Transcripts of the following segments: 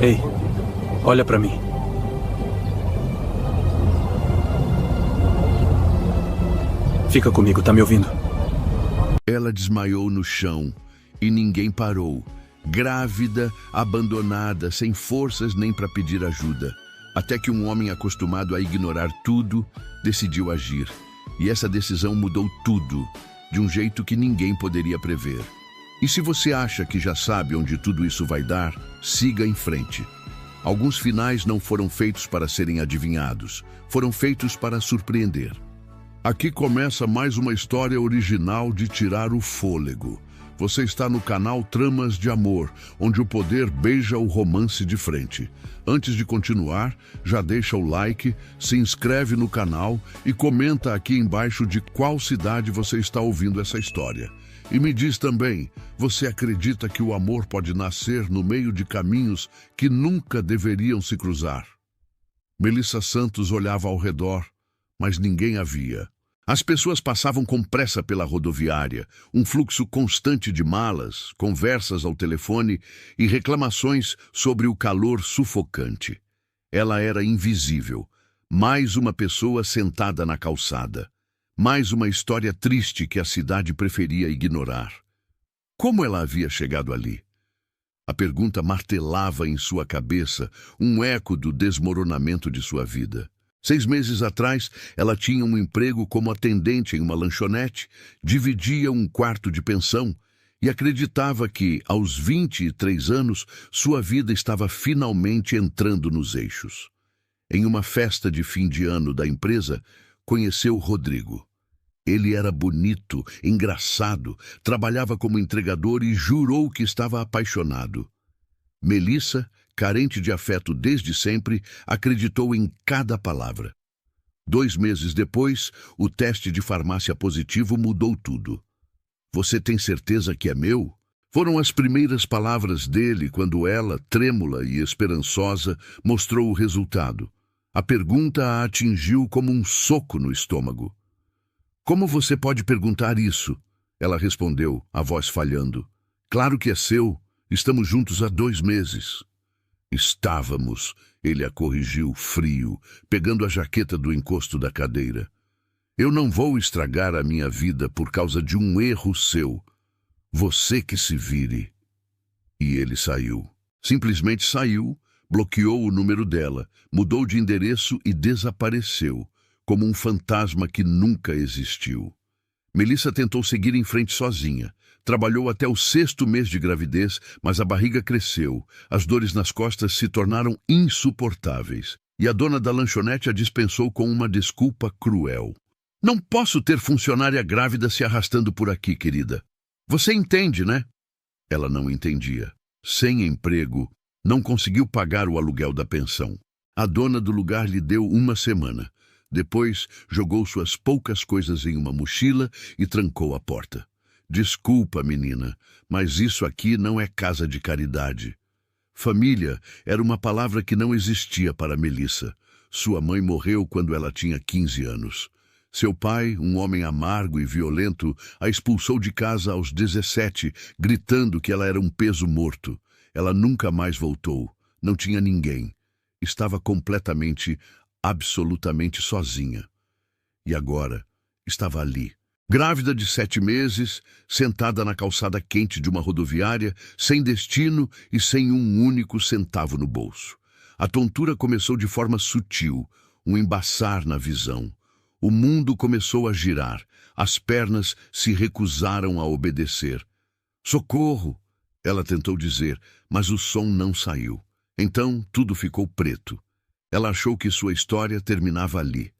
Ei, olha pra mim. Fica comigo, tá me ouvindo? Ela desmaiou no chão e ninguém parou. Grávida, abandonada, sem forças nem para pedir ajuda. Até que um homem acostumado a ignorar tudo decidiu agir. E essa decisão mudou tudo, de um jeito que ninguém poderia prever. E se você acha que já sabe onde tudo isso vai dar, siga em frente. Alguns finais não foram feitos para serem adivinhados, foram feitos para surpreender. Aqui começa mais uma história original de tirar o fôlego. Você está no canal Tramas de Amor, onde o poder beija o romance de frente. Antes de continuar, já deixa o like, se inscreve no canal e comenta aqui embaixo de qual cidade você está ouvindo essa história. E me diz também, você acredita que o amor pode nascer no meio de caminhos que nunca deveriam se cruzar? Melissa Santos olhava ao redor, mas ninguém a via. As pessoas passavam com pressa pela rodoviária, um fluxo constante de malas, conversas ao telefone e reclamações sobre o calor sufocante. Ela era invisível, mais uma pessoa sentada na calçada, mais uma história triste que a cidade preferia ignorar. Como ela havia chegado ali? A pergunta martelava em sua cabeça, um eco do desmoronamento de sua vida. 6 meses atrás, ela tinha um emprego como atendente em uma lanchonete, dividia um quarto de pensão e acreditava que, aos 23 anos, sua vida estava finalmente entrando nos eixos. Em uma festa de fim de ano da empresa, conheceu Rodrigo. Ele era bonito, engraçado, trabalhava como entregador e jurou que estava apaixonado. Melissa, carente de afeto desde sempre, acreditou em cada palavra. 2 meses depois, o teste de farmácia positivo mudou tudo. "Você tem certeza que é meu?" Foram as primeiras palavras dele quando ela, trêmula e esperançosa, mostrou o resultado. A pergunta a atingiu como um soco no estômago. "Como você pode perguntar isso?" Ela respondeu, a voz falhando. "Claro que é seu. Estamos juntos há 2 meses." "Estávamos", ele a corrigiu, frio, pegando a jaqueta do encosto da cadeira. "Eu não vou estragar a minha vida por causa de um erro seu. Você que se vire." E ele saiu. Simplesmente saiu, bloqueou o número dela, mudou de endereço e desapareceu, como um fantasma que nunca existiu. Melissa tentou seguir em frente sozinha. Trabalhou até o 6º mês de gravidez, mas a barriga cresceu, as dores nas costas se tornaram insuportáveis, e a dona da lanchonete a dispensou com uma desculpa cruel. "Não posso ter funcionária grávida se arrastando por aqui, querida. Você entende, né?" Ela não entendia. Sem emprego, não conseguiu pagar o aluguel da pensão. A dona do lugar lhe deu 1 semana. Depois, jogou suas poucas coisas em uma mochila e trancou a porta. "Desculpa, menina, mas isso aqui não é casa de caridade." Família era uma palavra que não existia para Melissa. Sua mãe morreu quando ela tinha 15 anos. Seu pai, um homem amargo e violento, a expulsou de casa aos 17, gritando que ela era um peso morto. Ela nunca mais voltou. Não tinha ninguém. Estava completamente, absolutamente sozinha. E agora estava ali. Grávida de 7 meses, sentada na calçada quente de uma rodoviária, sem destino e sem um único centavo no bolso. A tontura começou de forma sutil, um embaçar na visão. O mundo começou a girar, as pernas se recusaram a obedecer. "Socorro!" ela tentou dizer, mas o som não saiu. Então tudo ficou preto. Ela achou que sua história terminava ali.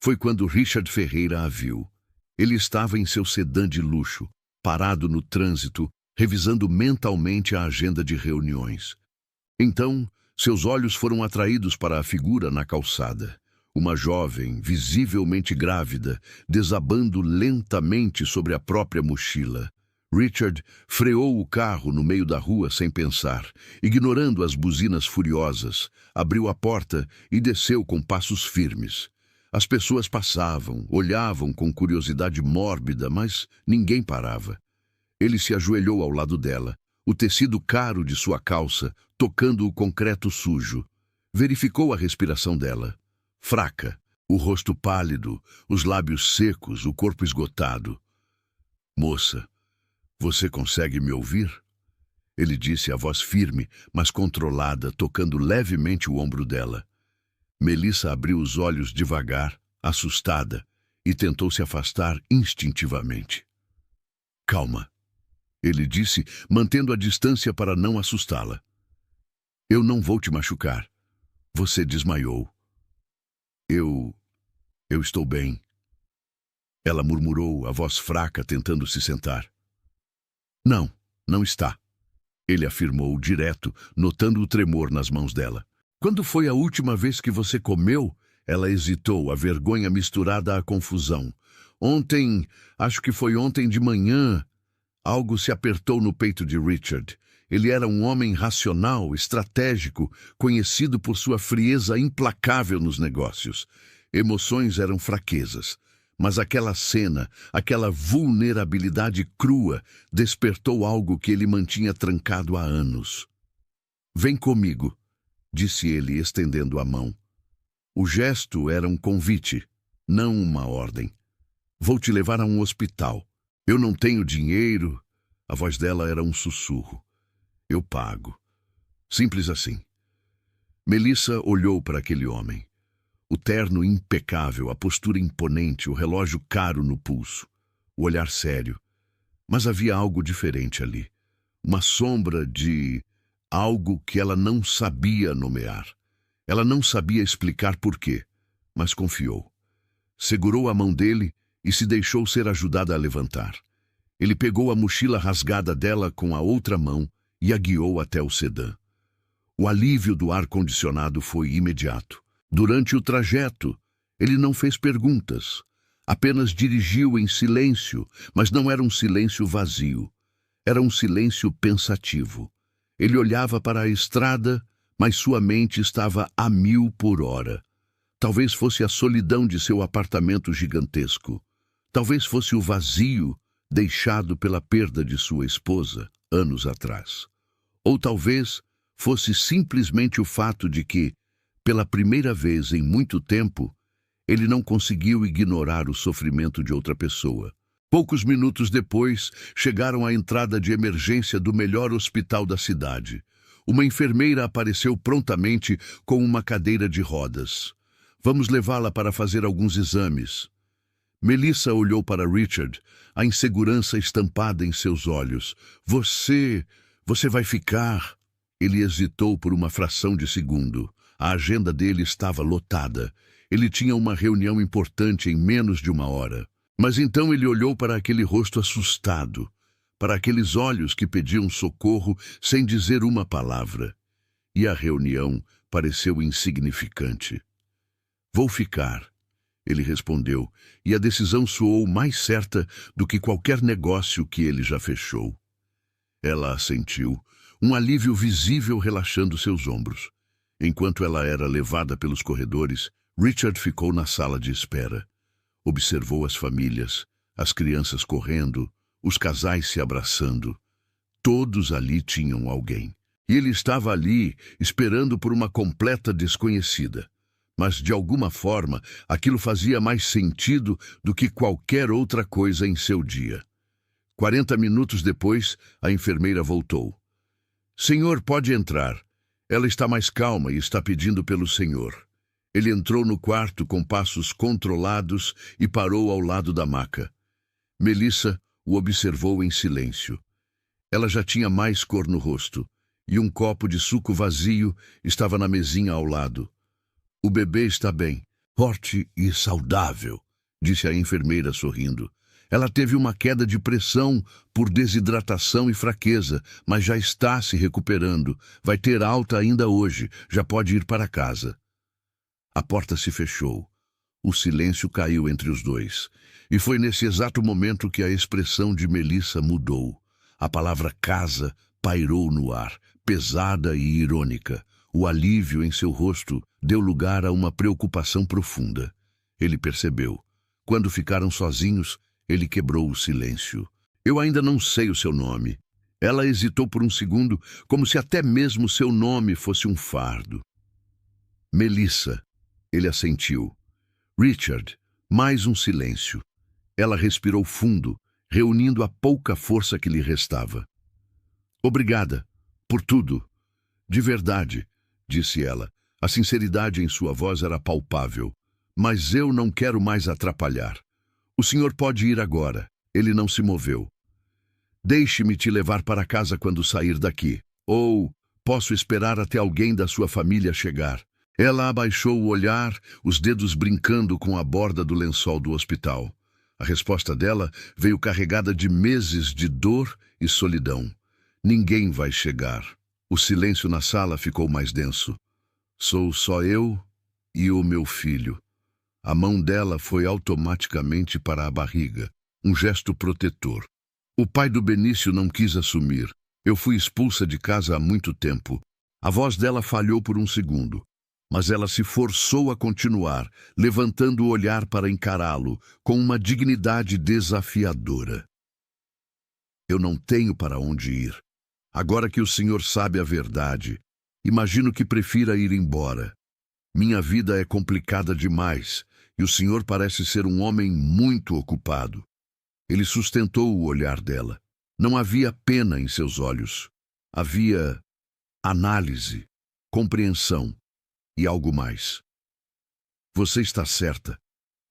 Foi quando Richard Ferreira a viu. Ele estava em seu sedã de luxo, parado no trânsito, revisando mentalmente a agenda de reuniões. Então, seus olhos foram atraídos para a figura na calçada. Uma jovem, visivelmente grávida, desabando lentamente sobre a própria mochila. Richard freou o carro no meio da rua sem pensar, ignorando as buzinas furiosas, abriu a porta e desceu com passos firmes. As pessoas passavam, olhavam com curiosidade mórbida, mas ninguém parava. Ele se ajoelhou ao lado dela. o tecido caro de sua calça tocando o concreto sujo. Verificou a respiração dela. Fraca, o rosto pálido, os lábios secos, o corpo esgotado. Moça, você consegue me ouvir? Ele disse a voz firme, mas controlada, tocando levemente o ombro dela. Melissa abriu os olhos devagar, assustada, e tentou se afastar instintivamente. Calma, ele disse, mantendo a distância para não assustá-la. Eu não vou te machucar. Você desmaiou. Eu estou bem. Ela murmurou, a voz fraca, tentando se sentar. Não, não está. Ele afirmou direto, notando o tremor nas mãos dela. Quando foi a última vez que você comeu? Ela hesitou, a vergonha misturada à confusão. Ontem, acho que foi ontem de manhã. Algo se apertou no peito de Richard. Ele era um homem racional, estratégico, conhecido por sua frieza implacável nos negócios. Emoções eram fraquezas. Mas aquela cena, aquela vulnerabilidade crua, despertou algo que ele mantinha trancado há anos. Vem comigo, disse ele, estendendo a mão. O gesto era um convite, não uma ordem. Vou te levar a um hospital. Eu não tenho dinheiro. A voz dela era um sussurro. Eu pago. Simples assim. Melissa olhou para aquele homem. O terno impecável, a postura imponente, o relógio caro no pulso, o olhar sério. Mas havia algo diferente ali. Uma sombra de algo que ela não sabia nomear. Ela não sabia explicar por quê, mas confiou. Segurou a mão dele e se deixou ser ajudada a levantar. Ele pegou a mochila rasgada dela com a outra mão e a guiou até o sedã. O alívio do ar-condicionado foi imediato. Durante o trajeto, ele não fez perguntas. Apenas dirigiu em silêncio, mas não era um silêncio vazio. Era um silêncio pensativo. Ele olhava para a estrada, mas sua mente estava a 1000 por hora. Talvez fosse a solidão de seu apartamento gigantesco. Talvez fosse o vazio deixado pela perda de sua esposa anos atrás. Ou talvez fosse simplesmente o fato de que, pela primeira vez em muito tempo, ele não conseguiu ignorar o sofrimento de outra pessoa. Poucos minutos depois, chegaram à entrada de emergência do melhor hospital da cidade. Uma enfermeira apareceu prontamente com uma cadeira de rodas. Vamos levá-la para fazer alguns exames. Melissa olhou para Richard, a insegurança estampada em seus olhos. Você vai ficar... Ele hesitou por uma fração de segundo. A agenda dele estava lotada. Ele tinha uma reunião importante em menos de 1 hora. Mas então ele olhou para aquele rosto assustado, para aqueles olhos que pediam socorro sem dizer uma palavra. E a reunião pareceu insignificante. Vou ficar, ele respondeu, e a decisão soou mais certa do que qualquer negócio que ele já fechou. Ela assentiu, um alívio visível relaxando seus ombros. Enquanto ela era levada pelos corredores, Richard ficou na sala de espera. Observou as famílias, as crianças correndo, os casais se abraçando. Todos ali tinham alguém. E ele estava ali, esperando por uma completa desconhecida. Mas, de alguma forma, aquilo fazia mais sentido do que qualquer outra coisa em seu dia. 40 minutos depois, a enfermeira voltou. Senhor, pode entrar. Ela está mais calma e está pedindo pelo senhor. Ele entrou no quarto com passos controlados e parou ao lado da maca. Melissa o observou em silêncio. Ela já tinha mais cor no rosto, e um copo de suco vazio estava na mesinha ao lado. O bebê está bem, forte e saudável, disse a enfermeira sorrindo. Ela teve uma queda de pressão por desidratação e fraqueza, mas já está se recuperando. Vai ter alta ainda hoje, já pode ir para casa. A porta se fechou. O silêncio caiu entre os dois. E foi nesse exato momento que a expressão de Melissa mudou. A palavra casa pairou no ar, pesada e irônica. O alívio em seu rosto deu lugar a uma preocupação profunda. Ele percebeu. Quando ficaram sozinhos, ele quebrou o silêncio. Eu ainda não sei o seu nome. Ela hesitou por um segundo, como se até mesmo seu nome fosse um fardo. Melissa. Ele assentiu. Richard. Mais um silêncio. Ela respirou fundo, reunindo a pouca força que lhe restava. Obrigada. Por tudo. De verdade, disse ela. A sinceridade em sua voz era palpável. Mas eu não quero mais atrapalhar. O senhor pode ir agora. Ele não se moveu. Deixe-me te levar para casa quando sair daqui. Ou posso esperar até alguém da sua família chegar. Ela abaixou o olhar, os dedos brincando com a borda do lençol do hospital. A resposta dela veio carregada de meses de dor e solidão. Ninguém vai chegar. O silêncio na sala ficou mais denso. Sou só eu e o meu filho. A mão dela foi automaticamente para a barriga, um gesto protetor. O pai do Benício não quis assumir. Eu fui expulsa de casa há muito tempo. A voz dela falhou por um segundo, mas ela se forçou a continuar, levantando o olhar para encará-lo, com uma dignidade desafiadora. Eu não tenho para onde ir. Agora que o senhor sabe a verdade, imagino que prefira ir embora. Minha vida é complicada demais, e o senhor parece ser um homem muito ocupado. Ele sustentou o olhar dela. Não havia pena em seus olhos. Havia análise, compreensão e algo mais. Você está certa.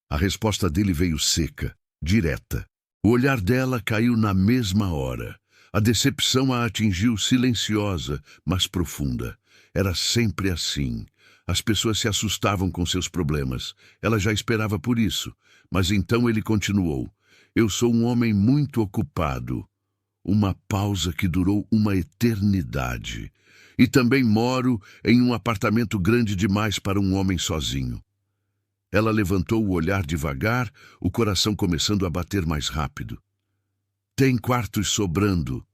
A resposta dele veio seca, direta. O olhar dela caiu na mesma hora. A decepção a atingiu silenciosa, mas profunda. Era sempre assim. As pessoas se assustavam com seus problemas. Ela já esperava por isso. Mas então ele continuou. Eu sou um homem muito ocupado. Uma pausa que durou uma eternidade. E também moro em um apartamento grande demais para um homem sozinho. Ela levantou o olhar devagar, o coração começando a bater mais rápido. Tem quartos sobrando.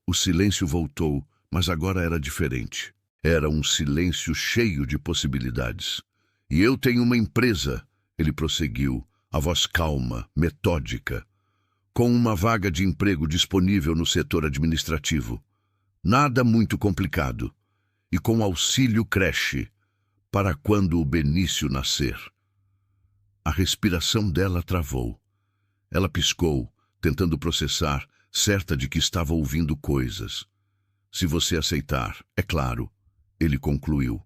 O silêncio voltou, mas agora era diferente. Era um silêncio cheio de possibilidades. E eu tenho uma empresa, ele prosseguiu, a voz calma, metódica, com uma vaga de emprego disponível no setor administrativo. Nada muito complicado. E com auxílio creche, para quando o Benício nascer. A respiração dela travou. Ela piscou, tentando processar, certa de que estava ouvindo coisas. Se você aceitar, é claro, ele concluiu.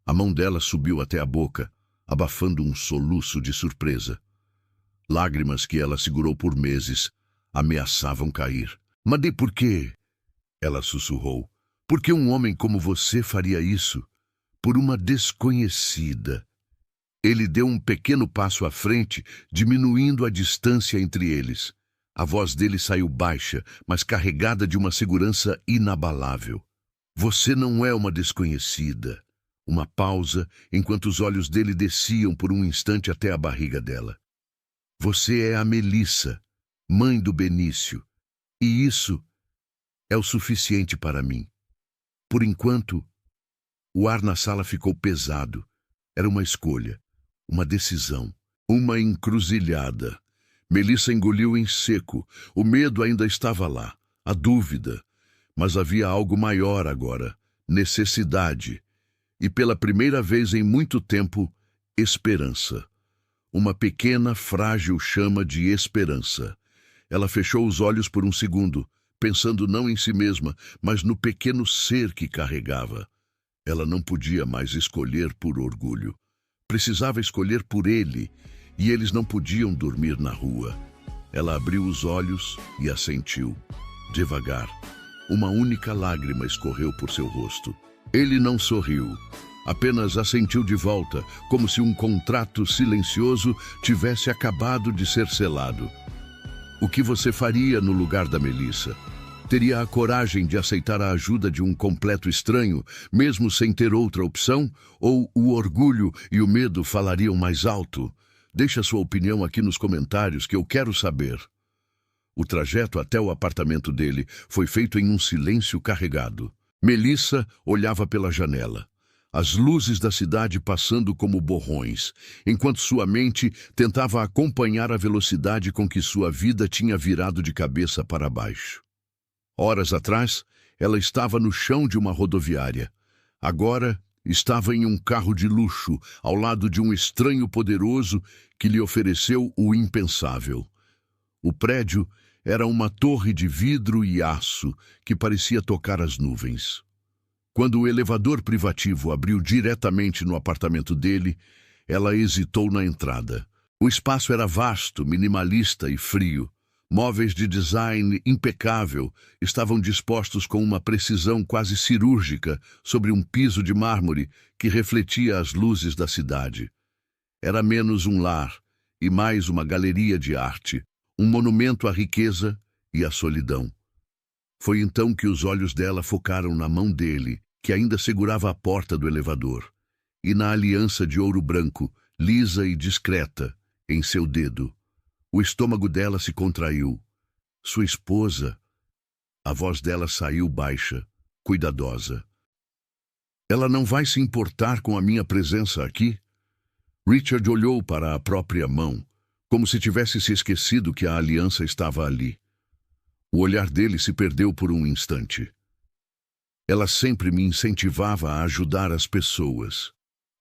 A mão dela subiu até a boca, abafando um soluço de surpresa. Lágrimas que ela segurou por meses ameaçavam cair. Mas de por quê? Ela sussurrou. Por que um homem como você faria isso? Por uma desconhecida. Ele deu um pequeno passo à frente, diminuindo a distância entre eles. A voz dele saiu baixa, mas carregada de uma segurança inabalável. Você não é uma desconhecida. Uma pausa, enquanto os olhos dele desciam por um instante até a barriga dela. Você é a Melissa, mãe do Benício. E isso é o suficiente para mim. Por enquanto, o ar na sala ficou pesado. Era uma escolha, uma decisão, uma encruzilhada. Melissa engoliu em seco. O medo ainda estava lá, a dúvida. Mas havia algo maior agora, necessidade. E pela primeira vez em muito tempo, esperança. Uma pequena, frágil chama de esperança. Ela fechou os olhos por um segundo, pensando não em si mesma, mas no pequeno ser que carregava. Ela não podia mais escolher por orgulho. Precisava escolher por ele, e eles não podiam dormir na rua. Ela abriu os olhos e assentiu. Devagar, uma única lágrima escorreu por seu rosto. Ele não sorriu, apenas assentiu de volta, como se um contrato silencioso tivesse acabado de ser selado. O que você faria no lugar da Melissa? Teria a coragem de aceitar a ajuda de um completo estranho, mesmo sem ter outra opção? Ou o orgulho e o medo falariam mais alto? Deixe a sua opinião aqui nos comentários que eu quero saber. O trajeto até o apartamento dele foi feito em um silêncio carregado. Melissa olhava pela janela. As luzes da cidade passando como borrões, enquanto sua mente tentava acompanhar a velocidade com que sua vida tinha virado de cabeça para baixo. Horas atrás, ela estava no chão de uma rodoviária. Agora, estava em um carro de luxo, ao lado de um estranho poderoso que lhe ofereceu o impensável. O prédio era uma torre de vidro e aço que parecia tocar as nuvens. Quando o elevador privativo abriu diretamente no apartamento dele, ela hesitou na entrada. O espaço era vasto, minimalista e frio. Móveis de design impecável estavam dispostos com uma precisão quase cirúrgica sobre um piso de mármore que refletia as luzes da cidade. Era menos um lar e mais uma galeria de arte, um monumento à riqueza e à solidão. Foi então que os olhos dela focaram na mão dele, que ainda segurava a porta do elevador, e na aliança de ouro branco, lisa e discreta, em seu dedo. O estômago dela se contraiu. Sua esposa... A voz dela saiu baixa, cuidadosa. Ela não vai se importar com a minha presença aqui? Richard olhou para a própria mão, como se tivesse se esquecido que a aliança estava ali. O olhar dele se perdeu por um instante. Ela sempre me incentivava a ajudar as pessoas,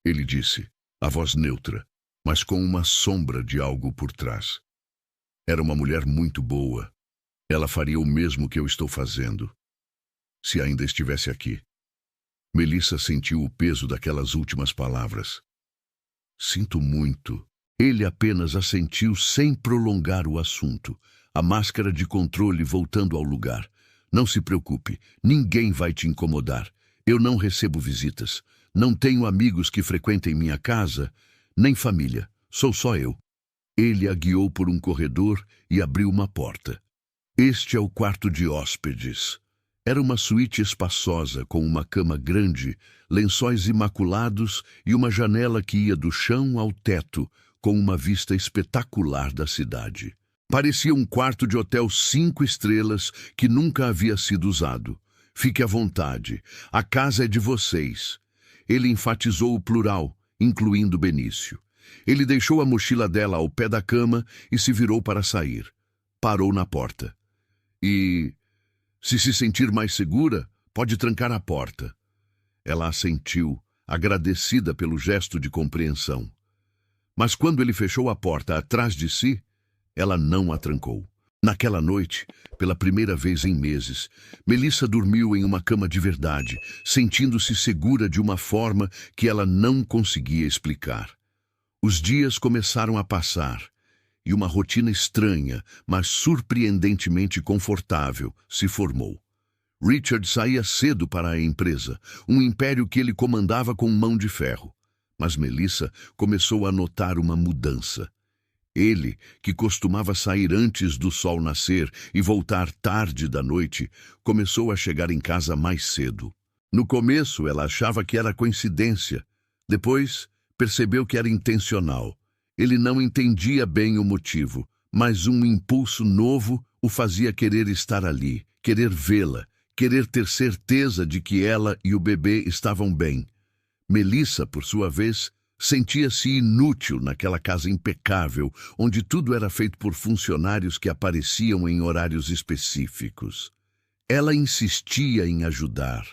ele disse, a voz neutra, mas com uma sombra de algo por trás. Era uma mulher muito boa. Ela faria o mesmo que eu estou fazendo, se ainda estivesse aqui. Melissa sentiu o peso daquelas últimas palavras. Sinto muito. Ele apenas assentiu sem prolongar o assunto, a máscara de controle voltando ao lugar. Não se preocupe, ninguém vai te incomodar. Eu não recebo visitas. Não tenho amigos que frequentem minha casa, nem família. Sou só eu. Ele a guiou por um corredor e abriu uma porta. Este é o quarto de hóspedes. Era uma suíte espaçosa, com uma cama grande, lençóis imaculados e uma janela que ia do chão ao teto, com uma vista espetacular da cidade. Parecia um quarto de hotel 5 estrelas que nunca havia sido usado. Fique à vontade. A casa é de vocês. Ele enfatizou o plural, incluindo Benício. Ele deixou a mochila dela ao pé da cama e se virou para sair. Parou na porta. E, se sentir mais segura, pode trancar a porta. Ela assentiu, agradecida pelo gesto de compreensão. Mas quando ele fechou a porta atrás de si, ela não a trancou. Naquela noite, pela primeira vez em meses, Melissa dormiu em uma cama de verdade, sentindo-se segura de uma forma que ela não conseguia explicar. Os dias começaram a passar, e uma rotina estranha, mas surpreendentemente confortável, se formou. Richard saía cedo para a empresa, um império que ele comandava com mão de ferro. Mas Melissa começou a notar uma mudança. Ele, que costumava sair antes do sol nascer e voltar tarde da noite, começou a chegar em casa mais cedo. No começo, ela achava que era coincidência. Depois, percebeu que era intencional. Ele não entendia bem o motivo, mas um impulso novo o fazia querer estar ali, querer vê-la, querer ter certeza de que ela e o bebê estavam bem. Melissa, por sua vez, sentia-se inútil naquela casa impecável, onde tudo era feito por funcionários que apareciam em horários específicos. Ela insistia em ajudar.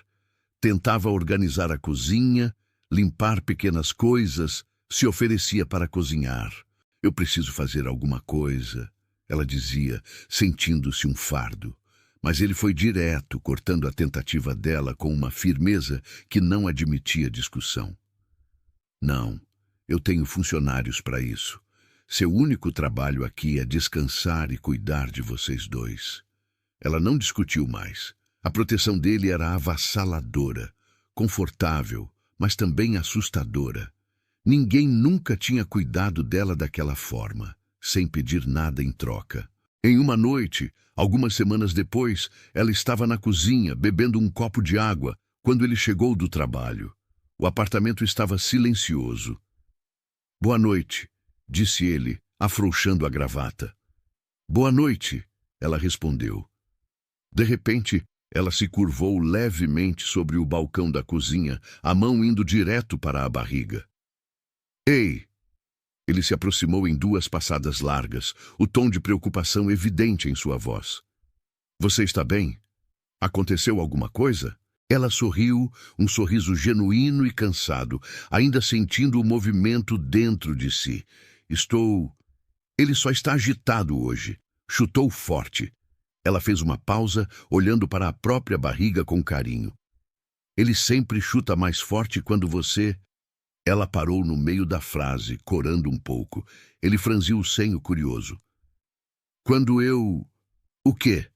Tentava organizar a cozinha, limpar pequenas coisas, se oferecia para cozinhar. Eu preciso fazer alguma coisa, ela dizia, sentindo-se um fardo. Mas ele foi direto, cortando a tentativa dela com uma firmeza que não admitia discussão. Não, eu tenho funcionários para isso. Seu único trabalho aqui é descansar e cuidar de vocês dois. Ela não discutiu mais. A proteção dele era avassaladora, confortável, mas também assustadora. Ninguém nunca tinha cuidado dela daquela forma, sem pedir nada em troca. Em uma noite, algumas semanas depois, ela estava na cozinha, bebendo um copo de água, quando ele chegou do trabalho. O apartamento estava silencioso. "Boa noite", disse ele, afrouxando a gravata. "Boa noite", ela respondeu. De repente, ela se curvou levemente sobre o balcão da cozinha, a mão indo direto para a barriga. "Ei!" Ele se aproximou em 2 passadas largas, o tom de preocupação evidente em sua voz. "Você está bem?" Aconteceu alguma coisa? Ela sorriu, um sorriso genuíno e cansado, ainda sentindo o movimento dentro de si. Ele só está agitado hoje. Chutou forte. Ela fez uma pausa, olhando para a própria barriga com carinho. Ele sempre chuta mais forte quando você... Ela parou no meio da frase, corando um pouco. Ele franziu o senho, curioso. Quando eu... O quê?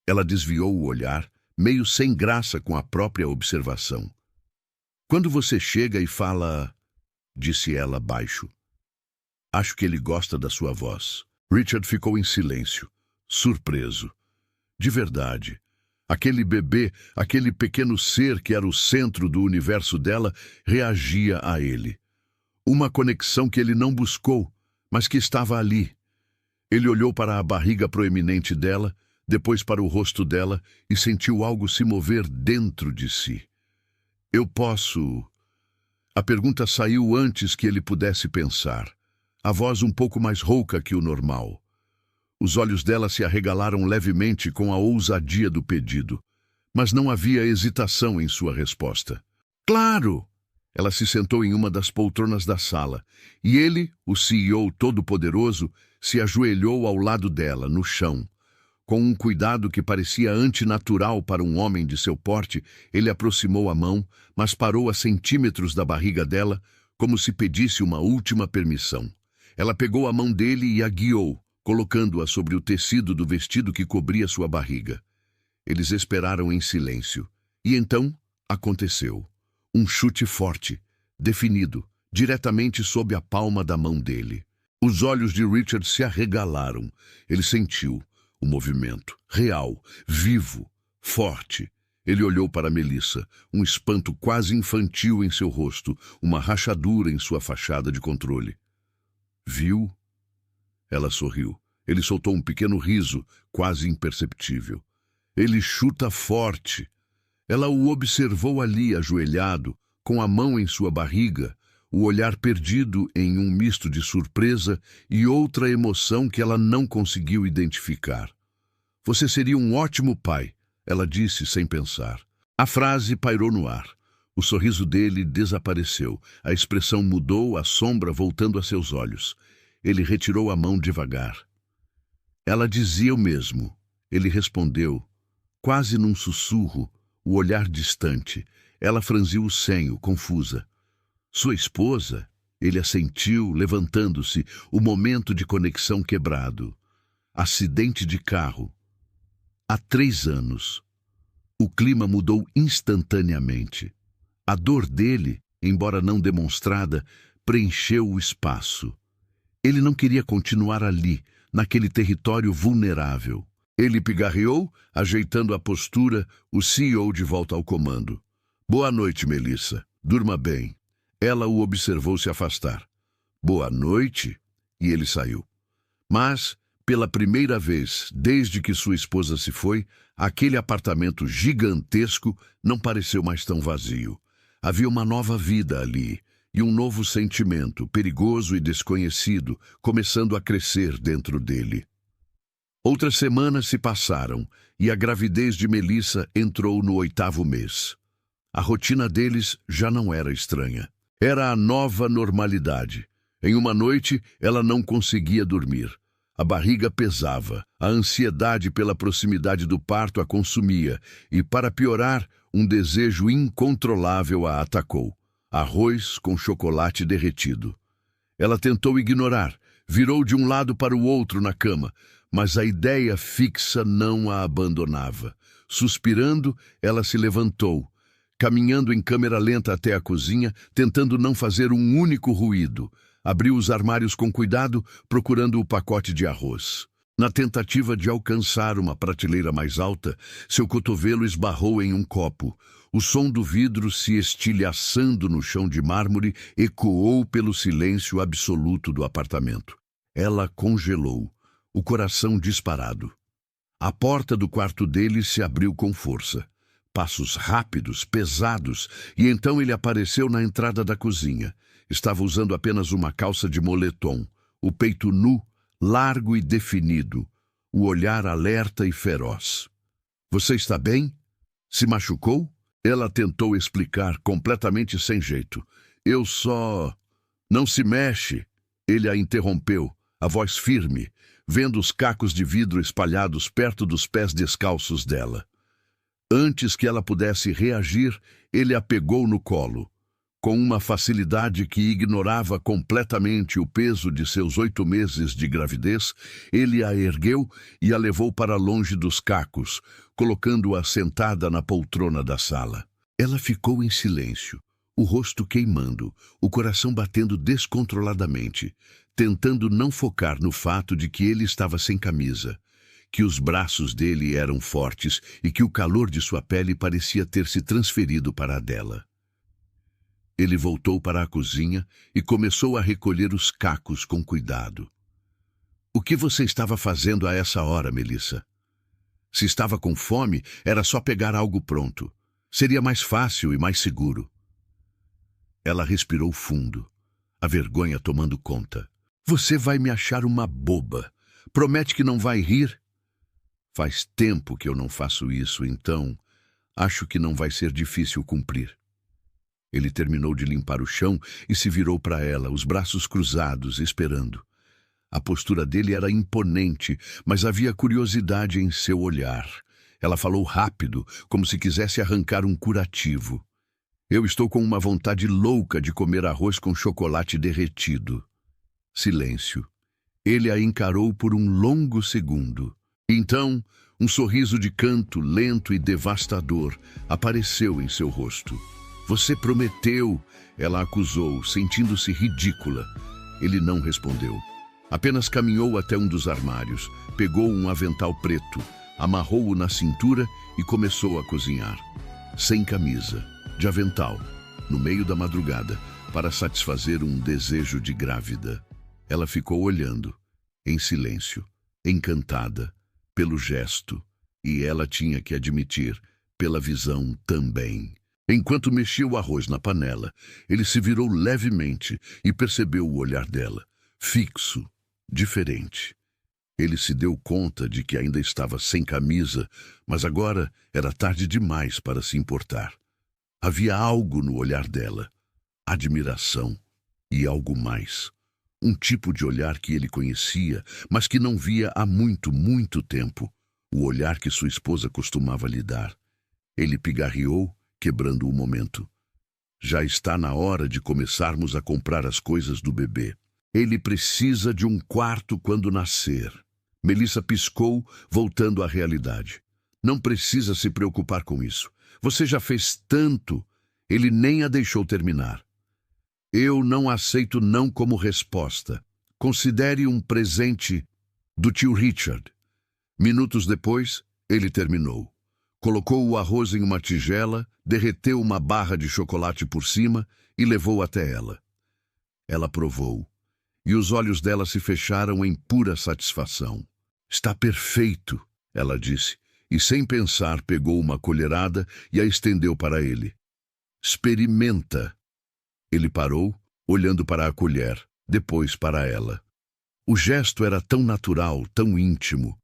Ela desviou o olhar, meio sem graça com a própria observação. Quando você chega e fala... Disse ela baixo. Acho que ele gosta da sua voz. Richard ficou em silêncio, surpreso. De verdade. Aquele bebê, aquele pequeno ser que era o centro do universo dela, reagia a ele. Uma conexão que ele não buscou, mas que estava ali. Ele olhou para a barriga proeminente dela, depois para o rosto dela e sentiu algo se mover dentro de si. Eu posso... A pergunta saiu antes que ele pudesse pensar. A voz um pouco mais rouca que o normal. Os olhos dela se arregalaram levemente com a ousadia do pedido, mas não havia hesitação em sua resposta. Claro! Ela se sentou em uma das poltronas da sala, e ele, o CEO todo-poderoso, se ajoelhou ao lado dela, no chão. Com um cuidado que parecia antinatural para um homem de seu porte, ele aproximou a mão, mas parou a centímetros da barriga dela, como se pedisse uma última permissão. Ela pegou a mão dele e a guiou, colocando-a sobre o tecido do vestido que cobria sua barriga. Eles esperaram em silêncio. E então, aconteceu. Um chute forte, definido, diretamente sob a palma da mão dele. Os olhos de Richard se arregalaram. Ele sentiu o movimento, real, vivo, forte. Ele olhou para Melissa, um espanto quase infantil em seu rosto, uma rachadura em sua fachada de controle. Viu? Ela sorriu. Ele soltou um pequeno riso, quase imperceptível. Ele chuta forte. Ela o observou ali, ajoelhado, com a mão em sua barriga, o olhar perdido em um misto de surpresa e outra emoção que ela não conseguiu identificar. Você seria um ótimo pai, ela disse sem pensar. A frase pairou no ar. O sorriso dele desapareceu. A expressão mudou, a sombra voltando a seus olhos. Ele retirou a mão devagar. Ela dizia o mesmo. Ele respondeu, quase num sussurro, o olhar distante. Ela franziu o senho, confusa. Sua esposa? Ele assentiu, levantando-se, o momento de conexão quebrado. Acidente de carro. Há 3 anos. O clima mudou instantaneamente. A dor dele, embora não demonstrada, preencheu o espaço. Ele não queria continuar ali, naquele território vulnerável. Ele pigarreou, ajeitando a postura, o CEO de volta ao comando. Boa noite, Melissa. Durma bem. Ela o observou se afastar. Boa noite. E ele saiu. Mas, pela primeira vez desde que sua esposa se foi, aquele apartamento gigantesco não pareceu mais tão vazio. Havia uma nova vida ali. E um novo sentimento, perigoso e desconhecido, começando a crescer dentro dele. Outras semanas se passaram, e a gravidez de Melissa entrou no 8º mês. A rotina deles já não era estranha. Era a nova normalidade. Em uma noite, ela não conseguia dormir. A barriga pesava, a ansiedade pela proximidade do parto a consumia, e, para piorar, um desejo incontrolável a atacou. Arroz com chocolate derretido. Ela tentou ignorar, virou de um lado para o outro na cama, mas a ideia fixa não a abandonava. Suspirando, ela se levantou, caminhando em câmera lenta até a cozinha, tentando não fazer um único ruído. Abriu os armários com cuidado, procurando o pacote de arroz. Na tentativa de alcançar uma prateleira mais alta, seu cotovelo esbarrou em um copo. O som do vidro se estilhaçando no chão de mármore ecoou pelo silêncio absoluto do apartamento. Ela congelou, o coração disparado. A porta do quarto dele se abriu com força. Passos rápidos, pesados, e então ele apareceu na entrada da cozinha. Estava usando apenas uma calça de moletom, o peito nu, largo e definido, o olhar alerta e feroz. Você está bem? Se machucou? Ela tentou explicar, completamente sem jeito. Eu só... Não se mexe. Ele a interrompeu, a voz firme, vendo os cacos de vidro espalhados perto dos pés descalços dela. Antes que ela pudesse reagir, ele a pegou no colo. Com uma facilidade que ignorava completamente o peso de seus 8 meses de gravidez, ele a ergueu e a levou para longe dos cacos, colocando-a sentada na poltrona da sala. Ela ficou em silêncio, o rosto queimando, o coração batendo descontroladamente, tentando não focar no fato de que ele estava sem camisa, que os braços dele eram fortes e que o calor de sua pele parecia ter se transferido para a dela. Ele voltou para a cozinha e começou a recolher os cacos com cuidado. O que você estava fazendo a essa hora, Melissa? Se estava com fome, era só pegar algo pronto. Seria mais fácil e mais seguro. Ela respirou fundo, a vergonha tomando conta. Você vai me achar uma boba. Promete que não vai rir? Faz tempo que eu não faço isso, então acho que não vai ser difícil cumprir. Ele terminou de limpar o chão e se virou para ela, os braços cruzados, esperando. A postura dele era imponente, mas havia curiosidade em seu olhar. Ela falou rápido, como se quisesse arrancar um curativo. Eu estou com uma vontade louca de comer arroz com chocolate derretido. Silêncio. Ele a encarou por um longo segundo. Então, um sorriso de canto lento e devastador apareceu em seu rosto. Você prometeu, ela acusou, sentindo-se ridícula. Ele não respondeu. Apenas caminhou até um dos armários, pegou um avental preto, amarrou-o na cintura e começou a cozinhar. Sem camisa, de avental, no meio da madrugada, para satisfazer um desejo de grávida. Ela ficou olhando, em silêncio, encantada, pelo gesto, e ela tinha que admitir, pela visão também. Enquanto mexia o arroz na panela, ele se virou levemente e percebeu o olhar dela, fixo, diferente. Ele se deu conta de que ainda estava sem camisa, mas agora era tarde demais para se importar. Havia algo no olhar dela, admiração e algo mais. Um tipo de olhar que ele conhecia, mas que não via há muito, muito tempo. O olhar que sua esposa costumava lhe dar. Ele pigarreou, quebrando o momento. Já está na hora de começarmos a comprar as coisas do bebê. Ele precisa de um quarto quando nascer. Melissa piscou, voltando à realidade. Não precisa se preocupar com isso. Você já fez tanto. Ele nem a deixou terminar. Eu não aceito não como resposta. Considere um presente do tio Richard. Minutos depois, ele terminou. Colocou o arroz em uma tigela, derreteu uma barra de chocolate por cima e levou até ela. Ela provou, e os olhos dela se fecharam em pura satisfação. Está perfeito, ela disse, e sem pensar pegou uma colherada e a estendeu para ele. Experimenta. Ele parou, olhando para a colher, depois para ela. O gesto era tão natural, tão íntimo.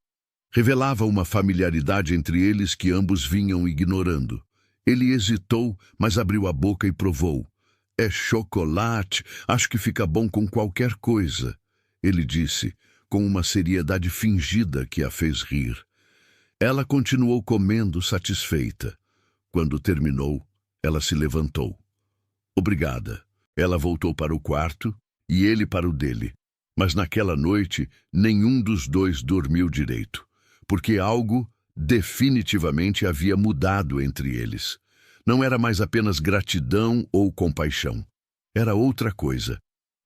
Revelava uma familiaridade entre eles que ambos vinham ignorando. Ele hesitou, mas abriu a boca e provou. É chocolate, acho que fica bom com qualquer coisa, ele disse, com uma seriedade fingida que a fez rir. Ela continuou comendo satisfeita. Quando terminou, ela se levantou. Obrigada. Ela voltou para o quarto e ele para o dele. Mas naquela noite, nenhum dos dois dormiu direito, porque algo definitivamente havia mudado entre eles. Não era mais apenas gratidão ou compaixão. Era outra coisa.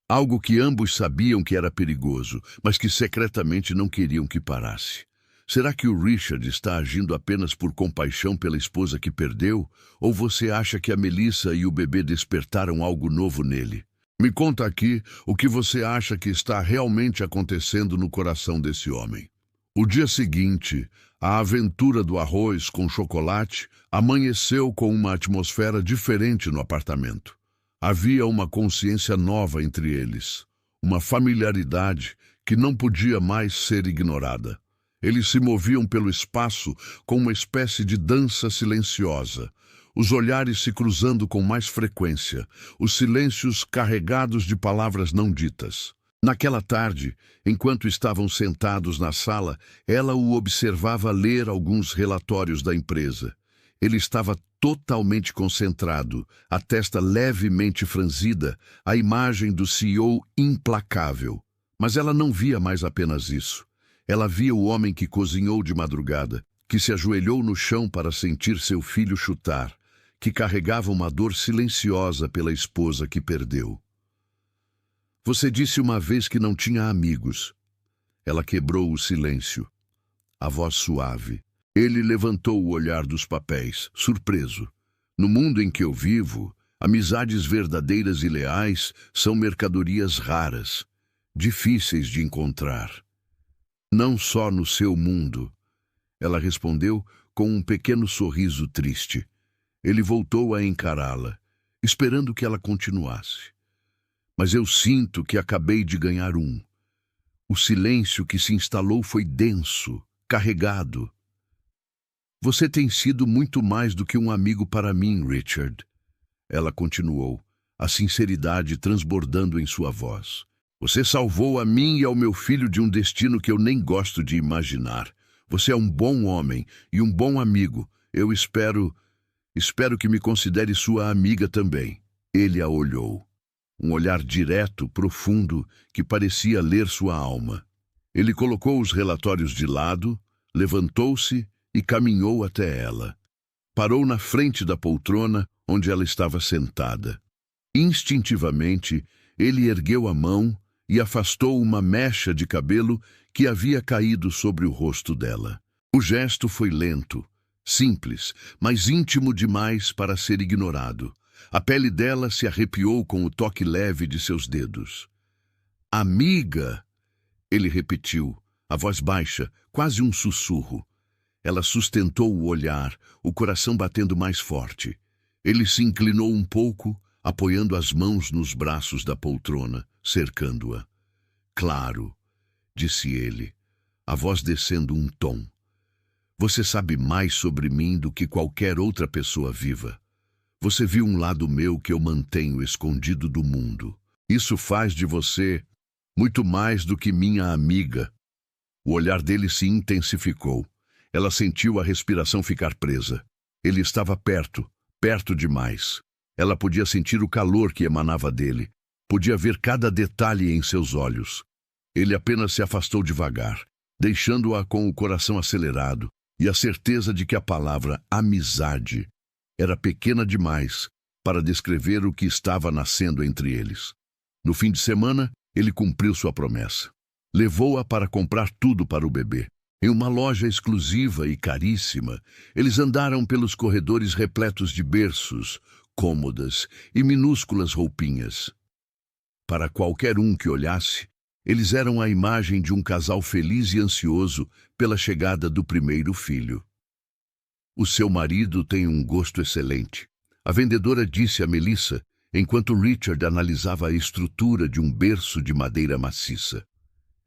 Algo que ambos sabiam que era perigoso, mas que secretamente não queriam que parasse. Será que o Richard está agindo apenas por compaixão pela esposa que perdeu? Ou você acha que a Melissa e o bebê despertaram algo novo nele? Me conta aqui o que você acha que está realmente acontecendo no coração desse homem. O dia seguinte, a aventura do arroz com chocolate amanheceu com uma atmosfera diferente no apartamento. Havia uma consciência nova entre eles, uma familiaridade que não podia mais ser ignorada. Eles se moviam pelo espaço com uma espécie de dança silenciosa, os olhares se cruzando com mais frequência, os silêncios carregados de palavras não ditas. Naquela tarde, enquanto estavam sentados na sala, ela o observava ler alguns relatórios da empresa. Ele estava totalmente concentrado, a testa levemente franzida, a imagem do CEO implacável. Mas ela não via mais apenas isso. Ela via o homem que cozinhou de madrugada, que se ajoelhou no chão para sentir seu filho chutar, que carregava uma dor silenciosa pela esposa que perdeu. Você disse uma vez que não tinha amigos. Ela quebrou o silêncio. A voz suave. Ele levantou o olhar dos papéis, surpreso. No mundo em que eu vivo, amizades verdadeiras e leais são mercadorias raras, difíceis de encontrar. Não só no seu mundo. Ela respondeu com um pequeno sorriso triste. Ele voltou a encará-la, esperando que ela continuasse. Mas eu sinto que acabei de ganhar um. O silêncio que se instalou foi denso, carregado. Você tem sido muito mais do que um amigo para mim, Richard. Ela continuou, a sinceridade transbordando em sua voz. Você salvou a mim e ao meu filho de um destino que eu nem gosto de imaginar. Você é um bom homem e um bom amigo. Eu espero que me considere sua amiga também. Ele a olhou. Um olhar direto, profundo, que parecia ler sua alma. Ele colocou os relatórios de lado, levantou-se e caminhou até ela. Parou na frente da poltrona onde ela estava sentada. Instintivamente, ele ergueu a mão e afastou uma mecha de cabelo que havia caído sobre o rosto dela. O gesto foi lento, simples, mas íntimo demais para ser ignorado. A pele dela se arrepiou com o toque leve de seus dedos. Amiga! Ele repetiu, a voz baixa, quase um sussurro. Ela sustentou o olhar, o coração batendo mais forte. Ele se inclinou um pouco, apoiando as mãos nos braços da poltrona, cercando-a. Claro, disse ele, a voz descendo um tom. Você sabe mais sobre mim do que qualquer outra pessoa viva. Você viu um lado meu que eu mantenho escondido do mundo. Isso faz de você muito mais do que minha amiga. O olhar dele se intensificou. Ela sentiu a respiração ficar presa. Ele estava perto, perto demais. Ela podia sentir o calor que emanava dele. Podia ver cada detalhe em seus olhos. Ele apenas se afastou devagar, deixando-a com o coração acelerado e a certeza de que a palavra amizade era pequena demais para descrever o que estava nascendo entre eles. No fim de semana, ele cumpriu sua promessa. Levou-a para comprar tudo para o bebê. Em uma loja exclusiva e caríssima, eles andaram pelos corredores repletos de berços, cômodas e minúsculas roupinhas. Para qualquer um que olhasse, eles eram a imagem de um casal feliz e ansioso pela chegada do primeiro filho. O seu marido tem um gosto excelente. A vendedora disse a Melissa, enquanto Richard analisava a estrutura de um berço de madeira maciça.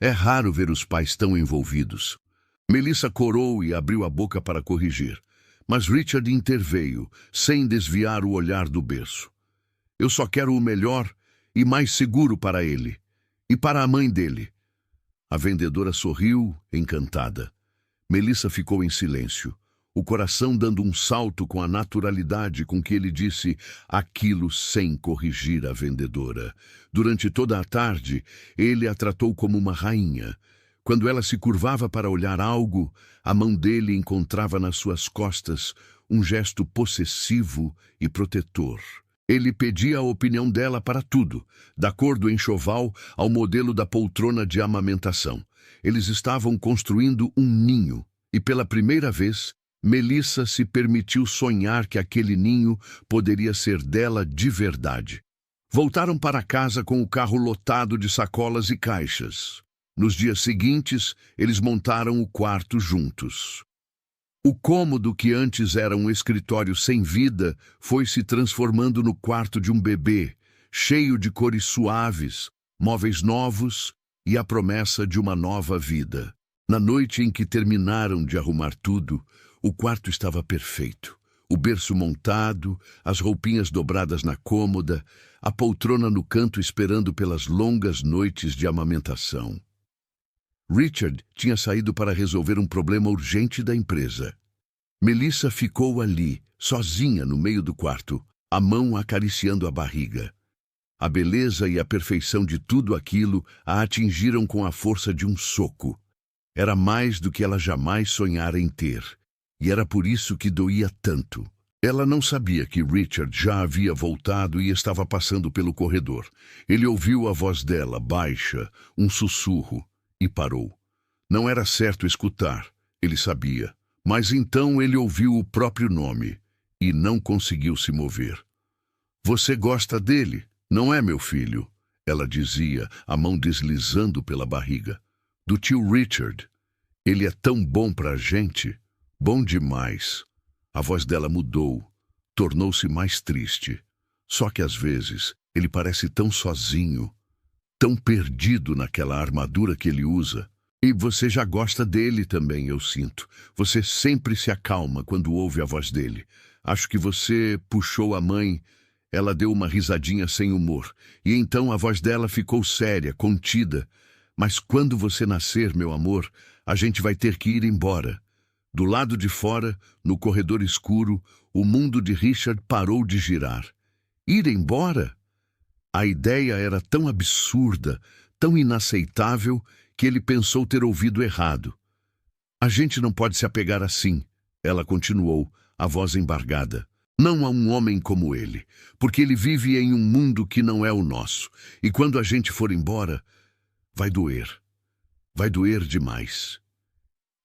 É raro ver os pais tão envolvidos. Melissa corou e abriu a boca para corrigir, mas Richard interveio, sem desviar o olhar do berço. Eu só quero o melhor e mais seguro para ele, e para a mãe dele. A vendedora sorriu, encantada. Melissa ficou em silêncio, o coração dando um salto com a naturalidade com que ele disse aquilo sem corrigir a vendedora. Durante toda a tarde, ele a tratou como uma rainha. Quando ela se curvava para olhar algo, a mão dele encontrava nas suas costas um gesto possessivo e protetor. Ele pedia a opinião dela para tudo, da cor do enxoval ao modelo da poltrona de amamentação. Eles estavam construindo um ninho, e pela primeira vez, Melissa se permitiu sonhar que aquele ninho poderia ser dela de verdade. Voltaram para casa com o carro lotado de sacolas e caixas. Nos dias seguintes, eles montaram o quarto juntos. O cômodo que antes era um escritório sem vida foi se transformando no quarto de um bebê, cheio de cores suaves, móveis novos e a promessa de uma nova vida. Na noite em que terminaram de arrumar tudo, o quarto estava perfeito. O berço montado, as roupinhas dobradas na cômoda, a poltrona no canto esperando pelas longas noites de amamentação. Richard tinha saído para resolver um problema urgente da empresa. Melissa ficou ali, sozinha no meio do quarto, a mão acariciando a barriga. A beleza e a perfeição de tudo aquilo a atingiram com a força de um soco. Era mais do que ela jamais sonhara em ter, e era por isso que doía tanto. Ela não sabia que Richard já havia voltado e estava passando pelo corredor. Ele ouviu a voz dela, baixa, um sussurro, e parou. Não era certo escutar, ele sabia. Mas então ele ouviu o próprio nome e não conseguiu se mover. Você gosta dele, não é, meu filho? Ela dizia, a mão deslizando pela barriga. Do tio Richard. Ele é tão bom pra gente. Bom demais. A voz dela mudou, tornou-se mais triste. Só que às vezes ele parece tão sozinho, tão perdido naquela armadura que ele usa. E você já gosta dele também, eu sinto. Você sempre se acalma quando ouve a voz dele. Acho que você puxou a mãe. Ela deu uma risadinha sem humor. E então a voz dela ficou séria, contida. Mas quando você nascer, meu amor, a gente vai ter que ir embora. Do lado de fora, no corredor escuro, o mundo de Richard parou de girar. Ir embora? A ideia era tão absurda, tão inaceitável, que ele pensou ter ouvido errado. A gente não pode se apegar assim, ela continuou, a voz embargada. Não a um homem como ele, porque ele vive em um mundo que não é o nosso. E quando a gente for embora, vai doer. Vai doer demais.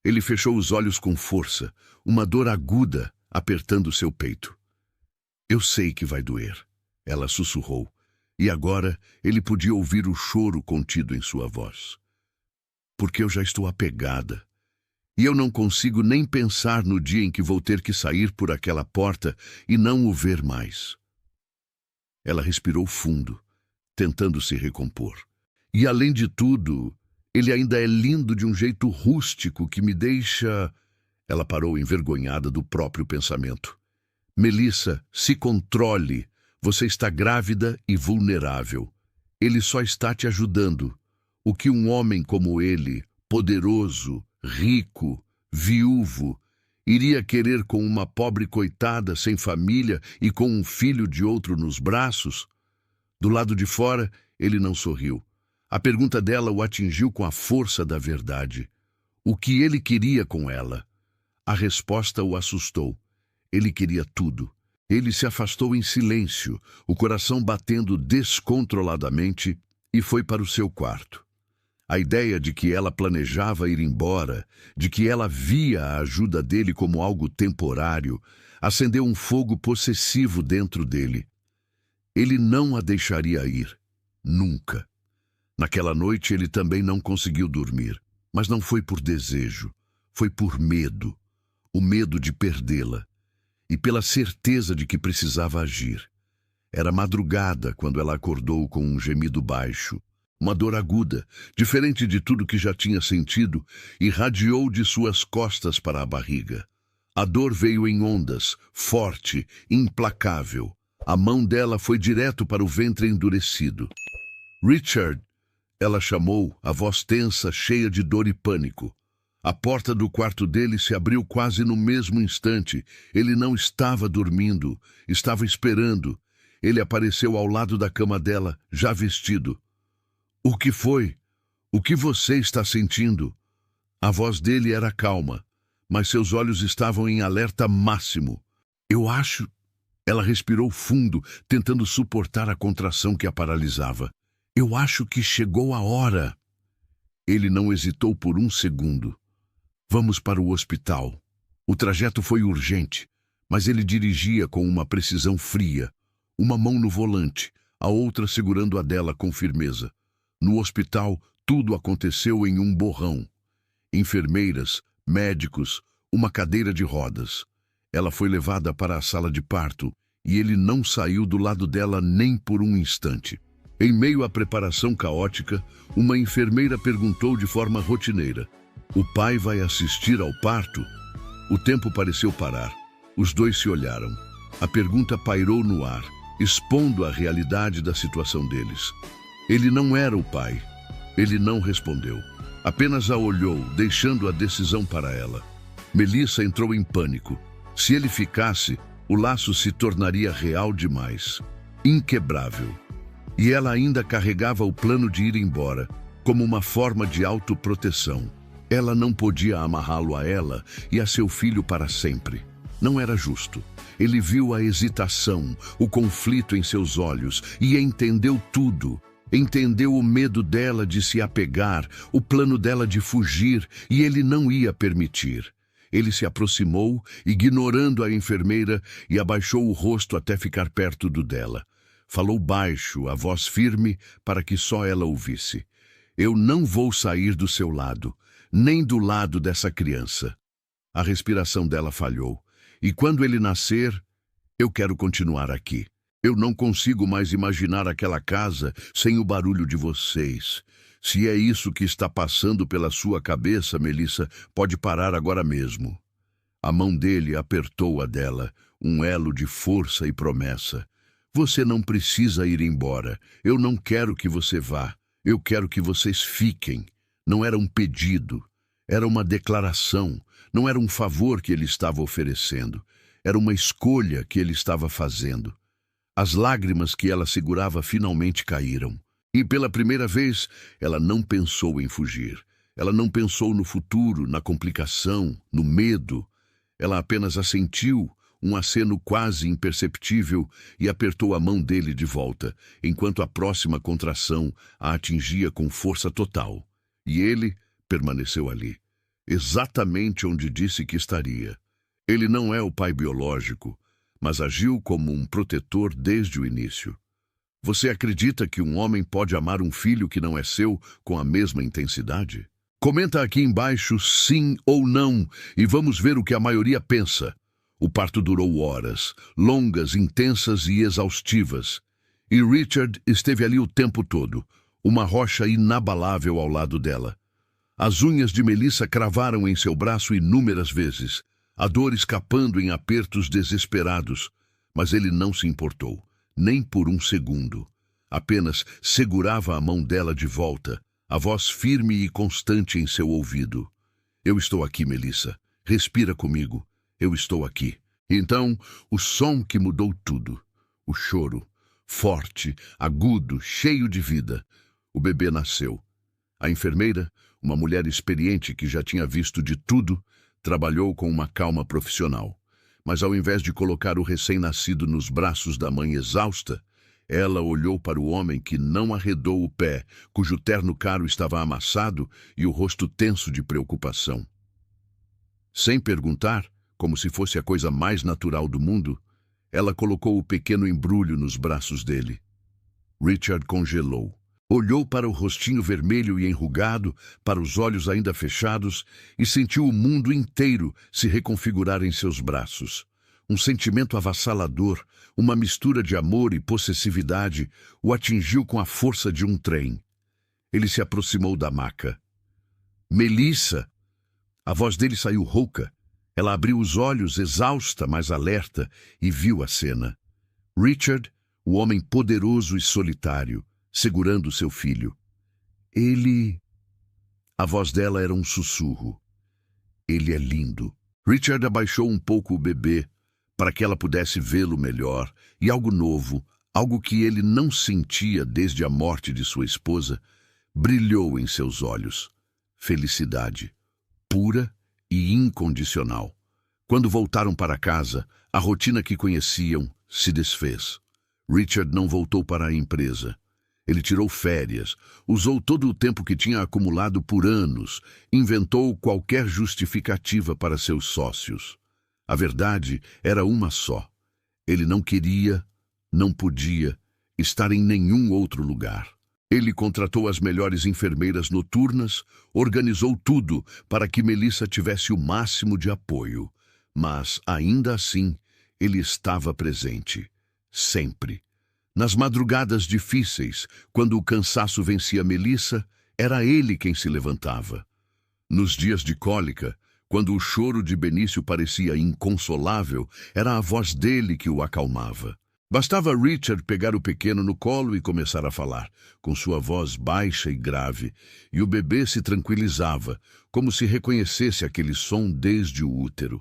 Ele fechou os olhos com força, uma dor aguda apertando seu peito. Eu sei que vai doer, ela sussurrou, e agora ele podia ouvir o choro contido em sua voz. Porque eu já estou apegada, e eu não consigo nem pensar no dia em que vou ter que sair por aquela porta e não o ver mais. Ela respirou fundo, tentando se recompor. E além de tudo, ele ainda é lindo de um jeito rústico que me deixa... Ela parou envergonhada do próprio pensamento. Melissa, se controle. Você está grávida e vulnerável. Ele só está te ajudando. O que um homem como ele, poderoso, rico, viúvo, iria querer com uma pobre coitada sem família e com um filho de outro nos braços? Do lado de fora, ele não sorriu. A pergunta dela o atingiu com a força da verdade. O que ele queria com ela? A resposta o assustou. Ele queria tudo. Ele se afastou em silêncio, o coração batendo descontroladamente, e foi para o seu quarto. A ideia de que ela planejava ir embora, de que ela via a ajuda dele como algo temporário, acendeu um fogo possessivo dentro dele. Ele não a deixaria ir. Nunca. Naquela noite ele também não conseguiu dormir, mas não foi por desejo, foi por medo. O medo de perdê-la, e pela certeza de que precisava agir. Era madrugada quando ela acordou com um gemido baixo. Uma dor aguda, diferente de tudo que já tinha sentido, irradiou de suas costas para a barriga. A dor veio em ondas, forte, implacável. A mão dela foi direto para o ventre endurecido. Richard, ela chamou, a voz tensa, cheia de dor e pânico. A porta do quarto dele se abriu quase no mesmo instante. Ele não estava dormindo, estava esperando. Ele apareceu ao lado da cama dela, já vestido. O que foi? O que você está sentindo? A voz dele era calma, mas seus olhos estavam em alerta máximo. Eu acho... Ela respirou fundo, tentando suportar a contração que a paralisava. Eu acho que chegou a hora. Ele não hesitou por um segundo. Vamos para o hospital. O trajeto foi urgente, mas ele dirigia com uma precisão fria, uma mão no volante, a outra segurando a dela com firmeza. No hospital, tudo aconteceu em um borrão. Enfermeiras, médicos, uma cadeira de rodas. Ela foi levada para a sala de parto e ele não saiu do lado dela nem por um instante. Em meio à preparação caótica, uma enfermeira perguntou de forma rotineira: O pai vai assistir ao parto? O tempo pareceu parar. Os dois se olharam. A pergunta pairou no ar, expondo a realidade da situação deles. Ele não era o pai. Ele não respondeu. Apenas a olhou, deixando a decisão para ela. Melissa entrou em pânico. Se ele ficasse, o laço se tornaria real demais. Inquebrável. E ela ainda carregava o plano de ir embora, como uma forma de autoproteção. Ela não podia amarrá-lo a ela e a seu filho para sempre. Não era justo. Ele viu a hesitação, o conflito em seus olhos e entendeu tudo. Entendeu o medo dela de se apegar, o plano dela de fugir, e ele não ia permitir. Ele se aproximou, ignorando a enfermeira, e abaixou o rosto até ficar perto do dela. Falou baixo, a voz firme, para que só ela ouvisse. Eu não vou sair do seu lado, nem do lado dessa criança. A respiração dela falhou. E quando ele nascer, eu quero continuar aqui. Eu não consigo mais imaginar aquela casa sem o barulho de vocês. Se é isso que está passando pela sua cabeça, Melissa, pode parar agora mesmo. A mão dele apertou a dela, um elo de força e promessa. Você não precisa ir embora. Eu não quero que você vá. Eu quero que vocês fiquem. Não era um pedido. Era uma declaração. Não era um favor que ele estava oferecendo. Era uma escolha que ele estava fazendo. As lágrimas que ela segurava finalmente caíram. E pela primeira vez, ela não pensou em fugir. Ela não pensou no futuro, na complicação, no medo. Ela apenas assentiu, um aceno quase imperceptível, e apertou a mão dele de volta, enquanto a próxima contração a atingia com força total. E ele permaneceu ali, exatamente onde disse que estaria. Ele não é o pai biológico, mas agiu como um protetor desde o início. Você acredita que um homem pode amar um filho que não é seu com a mesma intensidade? Comenta aqui embaixo sim ou não e vamos ver o que a maioria pensa. O parto durou horas, longas, intensas e exaustivas. E Richard esteve ali o tempo todo, uma rocha inabalável ao lado dela. As unhas de Melissa cravaram em seu braço inúmeras vezes, a dor escapando em apertos desesperados, mas ele não se importou, nem por um segundo. Apenas segurava a mão dela de volta, a voz firme e constante em seu ouvido. Eu estou aqui, Melissa. Respira comigo. Eu estou aqui. Então, o som que mudou tudo. O choro, forte, agudo, cheio de vida. O bebê nasceu. A enfermeira, uma mulher experiente que já tinha visto de tudo, trabalhou com uma calma profissional. Mas ao invés de colocar o recém-nascido nos braços da mãe exausta, ela olhou para o homem que não arredou o pé, cujo terno caro estava amassado e o rosto tenso de preocupação. Sem perguntar, como se fosse a coisa mais natural do mundo, ela colocou o pequeno embrulho nos braços dele. Richard congelou. Olhou para o rostinho vermelho e enrugado, para os olhos ainda fechados, e sentiu o mundo inteiro se reconfigurar em seus braços. Um sentimento avassalador, uma mistura de amor e possessividade, o atingiu com a força de um trem. Ele se aproximou da maca. Melissa! A voz dele saiu rouca. Ela abriu os olhos, exausta, mas alerta, e viu a cena. Richard, o homem poderoso e solitário, segurando seu filho. Ele... A voz dela era um sussurro. Ele é lindo. Richard abaixou um pouco o bebê, para que ela pudesse vê-lo melhor, e algo novo, algo que ele não sentia desde a morte de sua esposa, brilhou em seus olhos. Felicidade, pura e incondicional. Quando voltaram para casa, a rotina que conheciam se desfez. Richard não voltou para a empresa. Ele tirou férias, usou todo o tempo que tinha acumulado por anos, inventou qualquer justificativa para seus sócios. A verdade era uma só. Ele não queria, não podia estar em nenhum outro lugar. Ele contratou as melhores enfermeiras noturnas, organizou tudo para que Melissa tivesse o máximo de apoio. Mas, ainda assim, ele estava presente. Sempre. Nas madrugadas difíceis, quando o cansaço vencia Melissa, era ele quem se levantava. Nos dias de cólica, quando o choro de Benício parecia inconsolável, era a voz dele que o acalmava. Bastava Richard pegar o pequeno no colo e começar a falar, com sua voz baixa e grave, e o bebê se tranquilizava, como se reconhecesse aquele som desde o útero.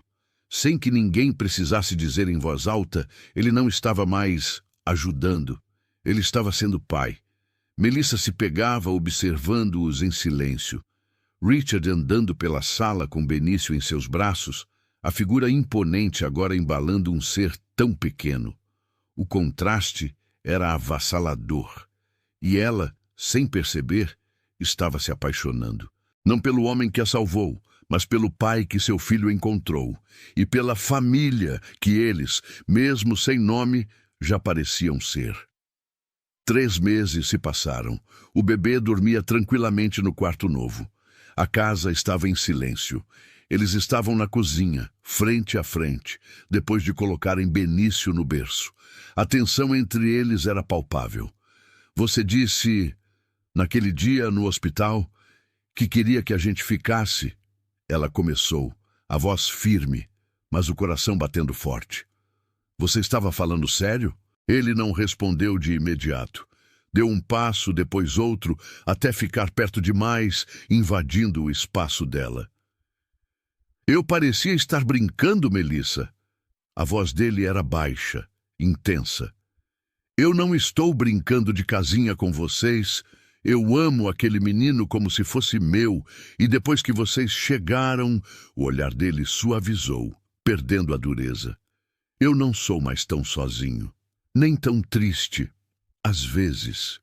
Sem que ninguém precisasse dizer em voz alta, ele não estava mais ajudando, ele estava sendo pai. Melissa se pegava observando-os em silêncio. Richard andando pela sala com Benício em seus braços, a figura imponente agora embalando um ser tão pequeno. O contraste era avassalador. E ela, sem perceber, estava se apaixonando. Não pelo homem que a salvou, mas pelo pai que seu filho encontrou, e pela família que eles, mesmo sem nome, já pareciam ser. 3 meses se passaram. O bebê dormia tranquilamente no quarto novo. A casa estava em silêncio. Eles estavam na cozinha, frente a frente, depois de colocarem Benício no berço. A tensão entre eles era palpável. Você disse, naquele dia no hospital, que queria que a gente ficasse. Ela começou, a voz firme, mas o coração batendo forte. Você estava falando sério? Ele não respondeu de imediato. Deu um passo, depois outro, até ficar perto demais, invadindo o espaço dela. Eu parecia estar brincando, Melissa. A voz dele era baixa, intensa. Eu não estou brincando de casinha com vocês. Eu amo aquele menino como se fosse meu, e depois que vocês chegaram, o olhar dele suavizou, perdendo a dureza. Eu não sou mais tão sozinho, nem tão triste. Às vezes.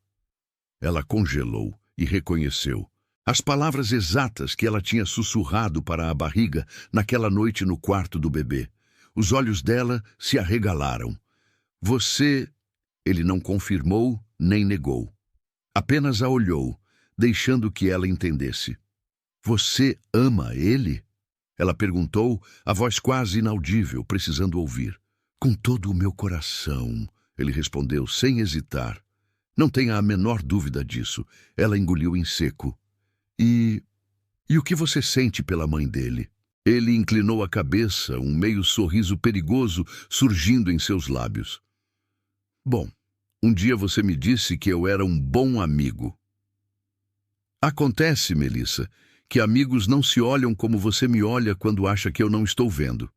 Ela congelou e reconheceu as palavras exatas que ela tinha sussurrado para a barriga naquela noite no quarto do bebê. Os olhos dela se arregalaram. Você... Ele não confirmou nem negou. Apenas a olhou, deixando que ela entendesse. Você ama ele? Ela perguntou, a voz quase inaudível, precisando ouvir. Com todo o meu coração, ele respondeu sem hesitar. Não tenha a menor dúvida disso. Ela engoliu em seco. E o que você sente pela mãe dele? Ele inclinou a cabeça, um meio sorriso perigoso surgindo em seus lábios. Bom, um dia você me disse que eu era um bom amigo. Acontece, Melissa, que amigos não se olham como você me olha quando acha que eu não estou vendo.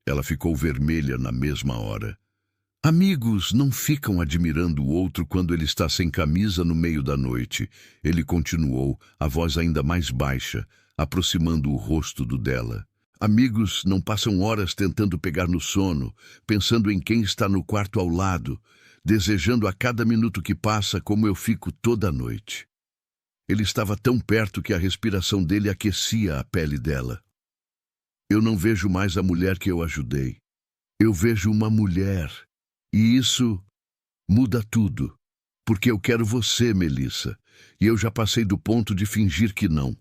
Ela ficou vermelha na mesma hora. Amigos não ficam admirando o outro quando ele está sem camisa no meio da noite. Ele continuou, a voz ainda mais baixa, aproximando o rosto do dela. Amigos não passam horas tentando pegar no sono, pensando em quem está no quarto ao lado, desejando a cada minuto que passa como eu fico toda a noite. Ele estava tão perto que a respiração dele aquecia a pele dela. Eu não vejo mais a mulher que eu ajudei. Eu vejo uma mulher. E isso muda tudo. Porque eu quero você, Melissa. E eu já passei do ponto de fingir que não.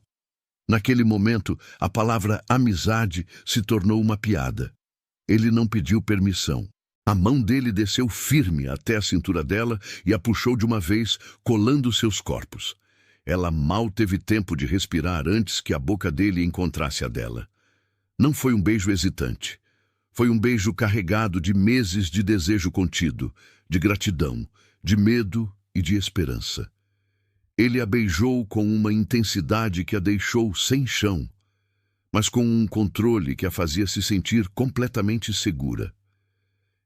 Naquele momento, a palavra amizade se tornou uma piada. Ele não pediu permissão. A mão dele desceu firme até a cintura dela e a puxou de uma vez, colando seus corpos. Ela mal teve tempo de respirar antes que a boca dele encontrasse a dela. Não foi um beijo hesitante. Foi um beijo carregado de meses de desejo contido, de gratidão, de medo e de esperança. Ele a beijou com uma intensidade que a deixou sem chão, mas com um controle que a fazia se sentir completamente segura.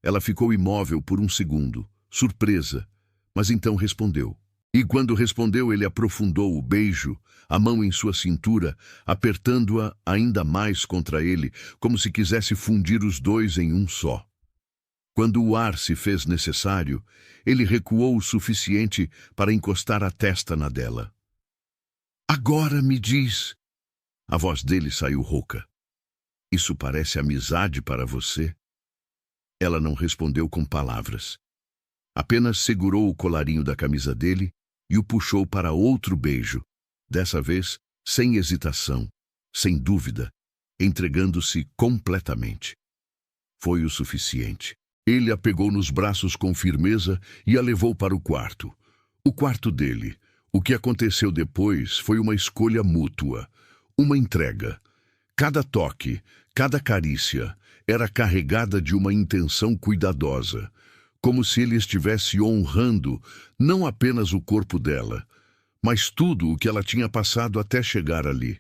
Ela ficou imóvel por um segundo, surpresa, mas então respondeu. E quando respondeu, ele aprofundou o beijo, a mão em sua cintura, apertando-a ainda mais contra ele, como se quisesse fundir os dois em um só. Quando o ar se fez necessário, ele recuou o suficiente para encostar a testa na dela. Agora me diz... A voz dele saiu rouca. Isso parece amizade para você? Ela não respondeu com palavras. Apenas segurou o colarinho da camisa dele e o puxou para outro beijo, dessa vez sem hesitação, sem dúvida, entregando-se completamente. Foi o suficiente. Ele a pegou nos braços com firmeza e a levou para o quarto. O quarto dele. O que aconteceu depois foi uma escolha mútua. Uma entrega. Cada toque, cada carícia era carregada de uma intenção cuidadosa, como se ele estivesse honrando não apenas o corpo dela, mas tudo o que ela tinha passado até chegar ali.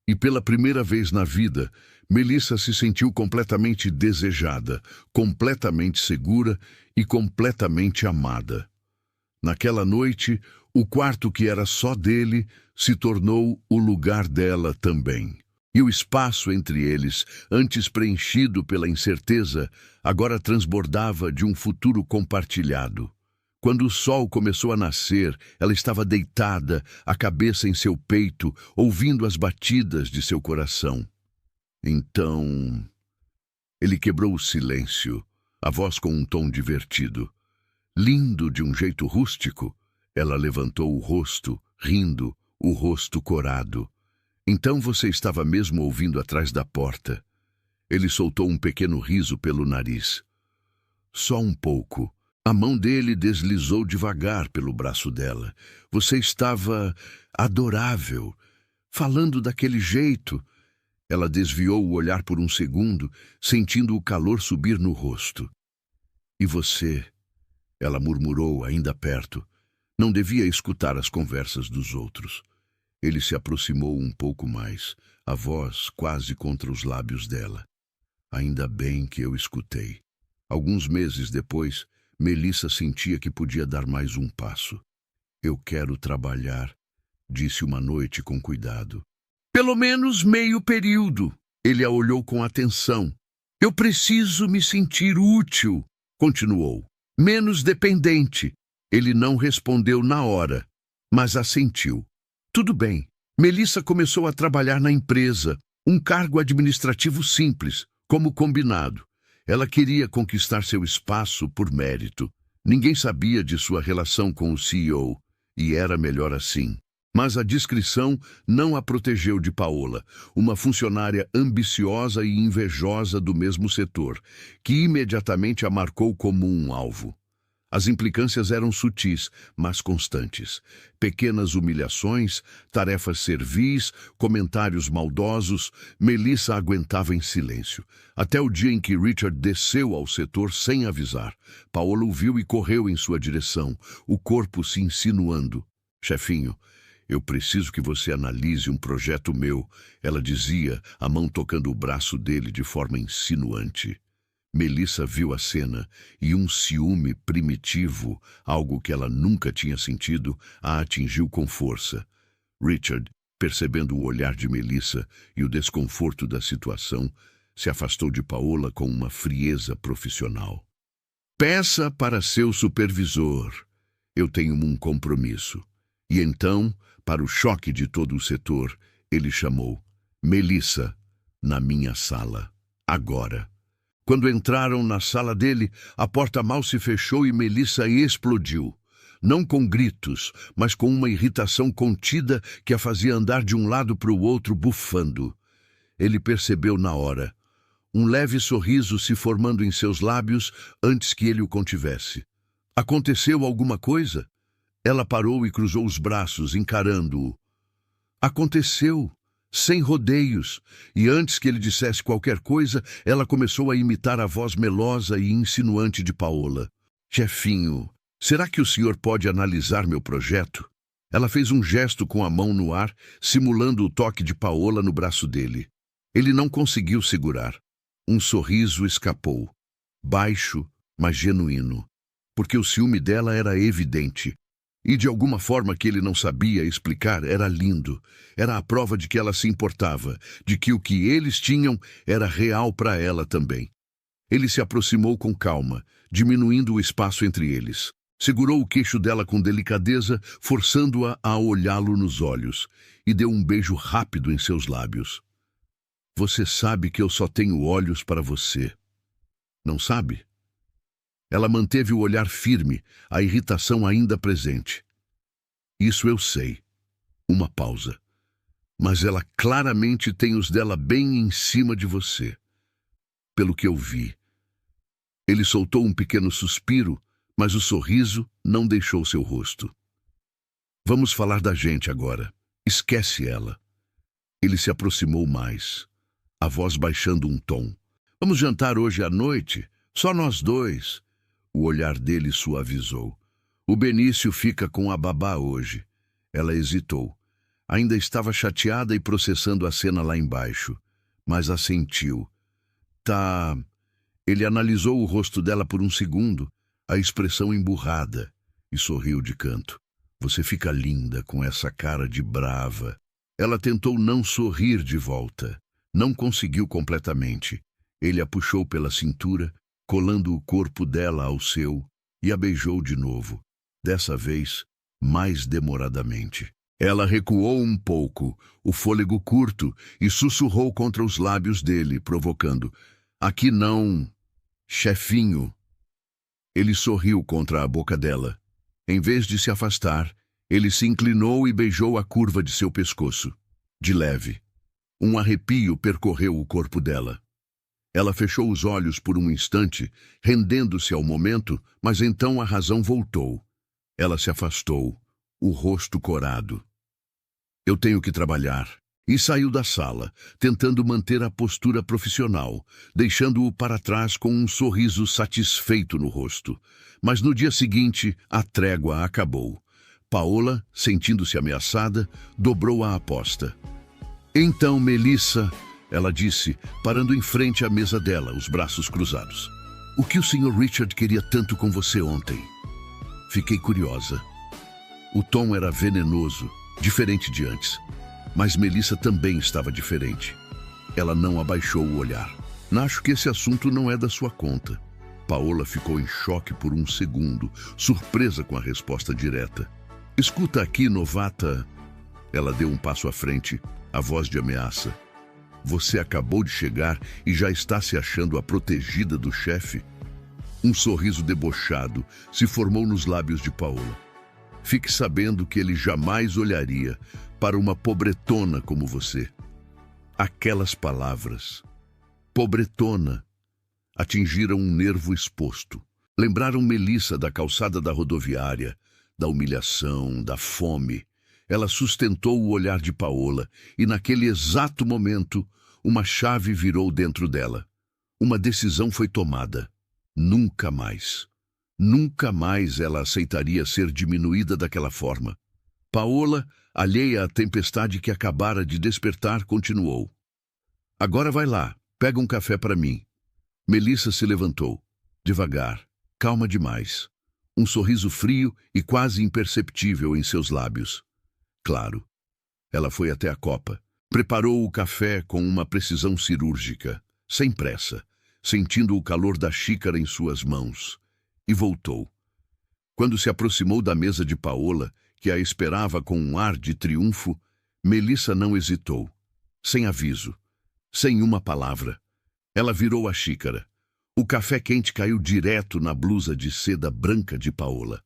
E pela primeira vez na vida, Melissa se sentiu completamente desejada, completamente segura e completamente amada. Naquela noite, o quarto que era só dele se tornou o lugar dela também. E o espaço entre eles, antes preenchido pela incerteza, agora transbordava de um futuro compartilhado. Quando o sol começou a nascer, ela estava deitada, a cabeça em seu peito, ouvindo as batidas de seu coração. Então, ele quebrou o silêncio, a voz com um tom divertido. Lindo de um jeito rústico, ela levantou o rosto, rindo, o rosto corado. Então você estava mesmo ouvindo atrás da porta. Ele soltou um pequeno riso pelo nariz. Só um pouco. A mão dele deslizou devagar pelo braço dela. Você estava adorável, falando daquele jeito. Ela desviou o olhar por um segundo, sentindo o calor subir no rosto. E você, ela murmurou ainda perto, não devia escutar as conversas dos outros. Ele se aproximou um pouco mais, a voz quase contra os lábios dela. Ainda bem que eu escutei. Alguns meses depois, Melissa sentia que podia dar mais um passo. Eu quero trabalhar, disse uma noite com cuidado. Pelo menos meio período. Ele a olhou com atenção. Eu preciso me sentir útil, continuou. Menos dependente. Ele não respondeu na hora, mas assentiu. Tudo bem. Melissa começou a trabalhar na empresa, um cargo administrativo simples, como combinado. Ela queria conquistar seu espaço por mérito. Ninguém sabia de sua relação com o CEO, e era melhor assim. Mas a discrição não a protegeu de Paola, uma funcionária ambiciosa e invejosa do mesmo setor, que imediatamente a marcou como um alvo. As implicâncias eram sutis, mas constantes. Pequenas humilhações, tarefas servis, comentários maldosos, Melissa aguentava em silêncio. Até o dia em que Richard desceu ao setor sem avisar. Paola o viu e correu em sua direção, o corpo se insinuando. Chefinho, eu preciso que você analise um projeto meu, ela dizia, a mão tocando o braço dele de forma insinuante. Melissa viu a cena e um ciúme primitivo, algo que ela nunca tinha sentido, a atingiu com força. Richard, percebendo o olhar de Melissa e o desconforto da situação, se afastou de Paola com uma frieza profissional. Peça para seu supervisor. Eu tenho um compromisso. E então, para o choque de todo o setor, ele chamou Melissa na minha sala, agora. Quando entraram na sala dele, a porta mal se fechou e Melissa explodiu. Não com gritos, mas com uma irritação contida que a fazia andar de um lado para o outro bufando. Ele percebeu na hora. Um leve sorriso se formando em seus lábios antes que ele o contivesse. Aconteceu alguma coisa? Ela parou e cruzou os braços, encarando-o. Aconteceu. Sem rodeios, e antes que ele dissesse qualquer coisa, ela começou a imitar a voz melosa e insinuante de Paola. Chefinho, será que o senhor pode analisar meu projeto? Ela fez um gesto com a mão no ar, simulando o toque de Paola no braço dele. Ele não conseguiu segurar. Um sorriso escapou, baixo, mas genuíno, porque o ciúme dela era evidente. E de alguma forma que ele não sabia explicar, era lindo. Era a prova de que ela se importava, de que o que eles tinham era real para ela também. Ele se aproximou com calma, diminuindo o espaço entre eles. Segurou o queixo dela com delicadeza, forçando-a a olhá-lo nos olhos, e deu um beijo rápido em seus lábios. Você sabe que eu só tenho olhos para você. Não sabe? Ela manteve o olhar firme, a irritação ainda presente. Isso eu sei. Uma pausa. Mas ela claramente tem os dela bem em cima de você. Pelo que eu vi. Ele soltou um pequeno suspiro, mas o sorriso não deixou seu rosto. Vamos falar da gente agora. Esquece ela. Ele se aproximou mais, a voz baixando um tom. Vamos jantar hoje à noite? Só nós dois. O olhar dele suavizou. O Benício fica com a babá hoje. Ela hesitou. Ainda estava chateada e processando a cena lá embaixo, mas assentiu. Tá. Ele analisou o rosto dela por um segundo, a expressão emburrada, e sorriu de canto. Você fica linda com essa cara de brava. Ela tentou não sorrir de volta. Não conseguiu completamente. Ele a puxou pela cintura, colando o corpo dela ao seu, e a beijou de novo, dessa vez mais demoradamente. Ela recuou um pouco, o fôlego curto, e sussurrou contra os lábios dele, provocando. Aqui não, chefinho. Ele sorriu contra a boca dela. Em vez de se afastar, ele se inclinou e beijou a curva de seu pescoço. De leve. Um arrepio percorreu o corpo dela. Ela fechou os olhos por um instante, rendendo-se ao momento, mas então a razão voltou. Ela se afastou, o rosto corado. Eu tenho que trabalhar. E saiu da sala, tentando manter a postura profissional, deixando-o para trás com um sorriso satisfeito no rosto. Mas no dia seguinte, a trégua acabou. Paola, sentindo-se ameaçada, dobrou a aposta. Então, Melissa, ela disse, parando em frente à mesa dela, os braços cruzados. O que o Sr. Richard queria tanto com você ontem? Fiquei curiosa. O tom era venenoso, diferente de antes. Mas Melissa também estava diferente. Ela não abaixou o olhar. Acho que esse assunto não é da sua conta. Paola ficou em choque por um segundo, surpresa com a resposta direta. Escuta aqui, novata. Ela deu um passo à frente, a voz de ameaça. Você acabou de chegar e já está se achando a protegida do chefe? Um sorriso debochado se formou nos lábios de Paola. Fique sabendo que ele jamais olharia para uma pobretona como você. Aquelas palavras, pobretona, atingiram um nervo exposto. Lembraram Melissa da calçada da rodoviária, da humilhação, da fome. Ela sustentou o olhar de Paola e naquele exato momento uma chave virou dentro dela. Uma decisão foi tomada. Nunca mais. Nunca mais ela aceitaria ser diminuída daquela forma. Paola, alheia à tempestade que acabara de despertar, continuou. Agora vai lá, pega um café para mim. Melissa se levantou. Devagar, calma demais. Um sorriso frio e quase imperceptível em seus lábios. Claro. Ela foi até a copa. Preparou o café com uma precisão cirúrgica, sem pressa, sentindo o calor da xícara em suas mãos. E voltou. Quando se aproximou da mesa de Paola, que a esperava com um ar de triunfo, Melissa não hesitou. Sem aviso, sem uma palavra. Ela virou a xícara. O café quente caiu direto na blusa de seda branca de Paola.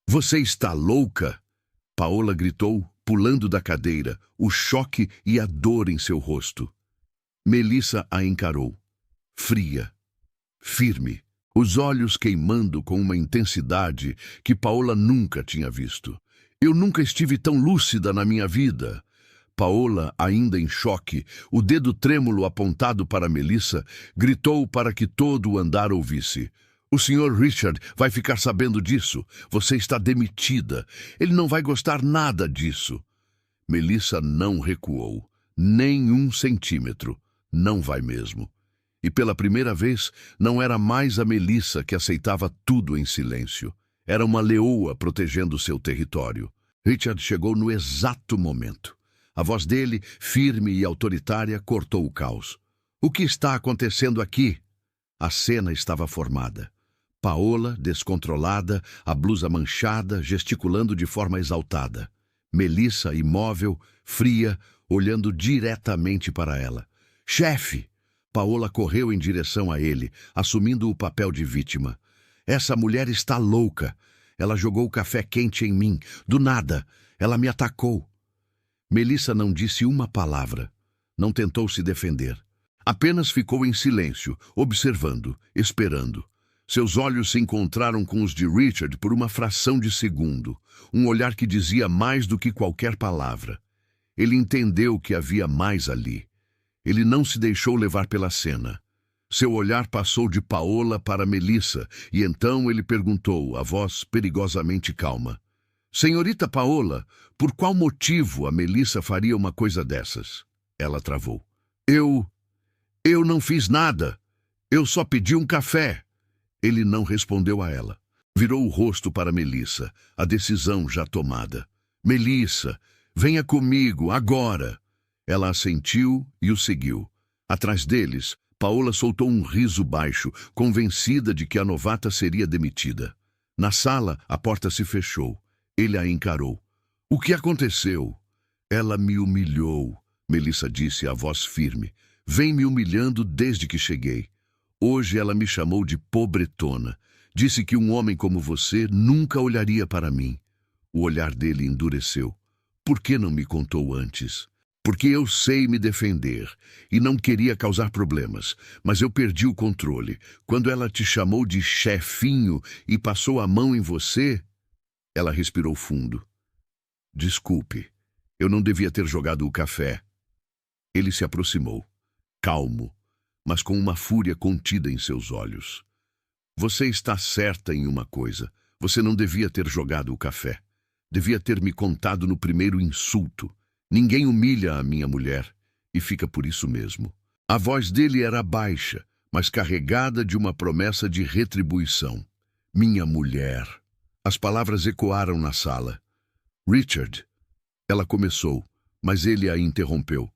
Você está louca? Paola gritou, pulando da cadeira, o choque e a dor em seu rosto. Melissa a encarou. Fria, firme, os olhos queimando com uma intensidade que Paola nunca tinha visto. Eu nunca estive tão lúcida na minha vida. Paola, ainda em choque, o dedo trêmulo apontado para Melissa, gritou para que todo o andar ouvisse. O Sr. Richard vai ficar sabendo disso. Você está demitida. Ele não vai gostar nada disso. Melissa não recuou. Nem um centímetro. Não vai mesmo. E pela primeira vez, não era mais a Melissa que aceitava tudo em silêncio. Era uma leoa protegendo seu território. Richard chegou no exato momento. A voz dele, firme e autoritária, cortou o caos. O que está acontecendo aqui? A cena estava formada. Paola, descontrolada, a blusa manchada, gesticulando de forma exaltada. Melissa, imóvel, fria, olhando diretamente para ela. Chefe! Paola correu em direção a ele, assumindo o papel de vítima. Essa mulher está louca. Ela jogou o café quente em mim. Do nada, ela me atacou. Melissa não disse uma palavra. Não tentou se defender. Apenas ficou em silêncio, observando, esperando. Seus olhos se encontraram com os de Richard por uma fração de segundo. Um olhar que dizia mais do que qualquer palavra. Ele entendeu que havia mais ali. Ele não se deixou levar pela cena. Seu olhar passou de Paola para Melissa, e então ele perguntou, a voz perigosamente calma: Senhorita Paola, por qual motivo a Melissa faria uma coisa dessas? Ela travou. Eu não fiz nada. Eu só pedi um café. Ele não respondeu a ela. Virou o rosto para Melissa, a decisão já tomada. Melissa, venha comigo, agora. Ela assentiu e o seguiu. Atrás deles, Paola soltou um riso baixo, convencida de que a novata seria demitida. Na sala, a porta se fechou. Ele a encarou. O que aconteceu? Ela me humilhou, Melissa disse, a voz firme. Vem me humilhando desde que cheguei. Hoje ela me chamou de pobretona. Disse que um homem como você nunca olharia para mim. O olhar dele endureceu. Por que não me contou antes? Porque eu sei me defender e não queria causar problemas, mas eu perdi o controle. Quando ela te chamou de chefinho e passou a mão em você, ela respirou fundo. Desculpe, eu não devia ter jogado o café. Ele se aproximou, calmo, mas com uma fúria contida em seus olhos. Você está certa em uma coisa. Você não devia ter jogado o café. Devia ter me contado no primeiro insulto. Ninguém humilha a minha mulher, e fica por isso mesmo. A voz dele era baixa, mas carregada de uma promessa de retribuição. Minha mulher. As palavras ecoaram na sala. Richard. Ela começou, mas ele a interrompeu.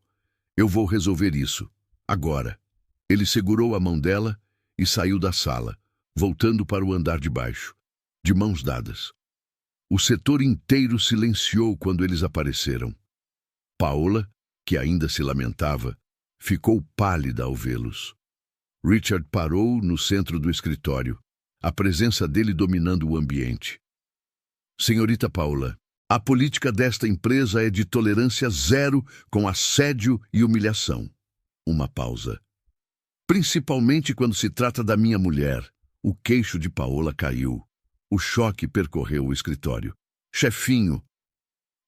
Eu vou resolver isso. Agora. Ele segurou a mão dela e saiu da sala, voltando para o andar de baixo, de mãos dadas. O setor inteiro silenciou quando eles apareceram. Paola, que ainda se lamentava, ficou pálida ao vê-los. Richard parou no centro do escritório, a presença dele dominando o ambiente. Senhorita Paola, a política desta empresa é de tolerância zero com assédio e humilhação. Uma pausa. Principalmente quando se trata da minha mulher. O queixo de Paola caiu. O choque percorreu o escritório. Chefinho,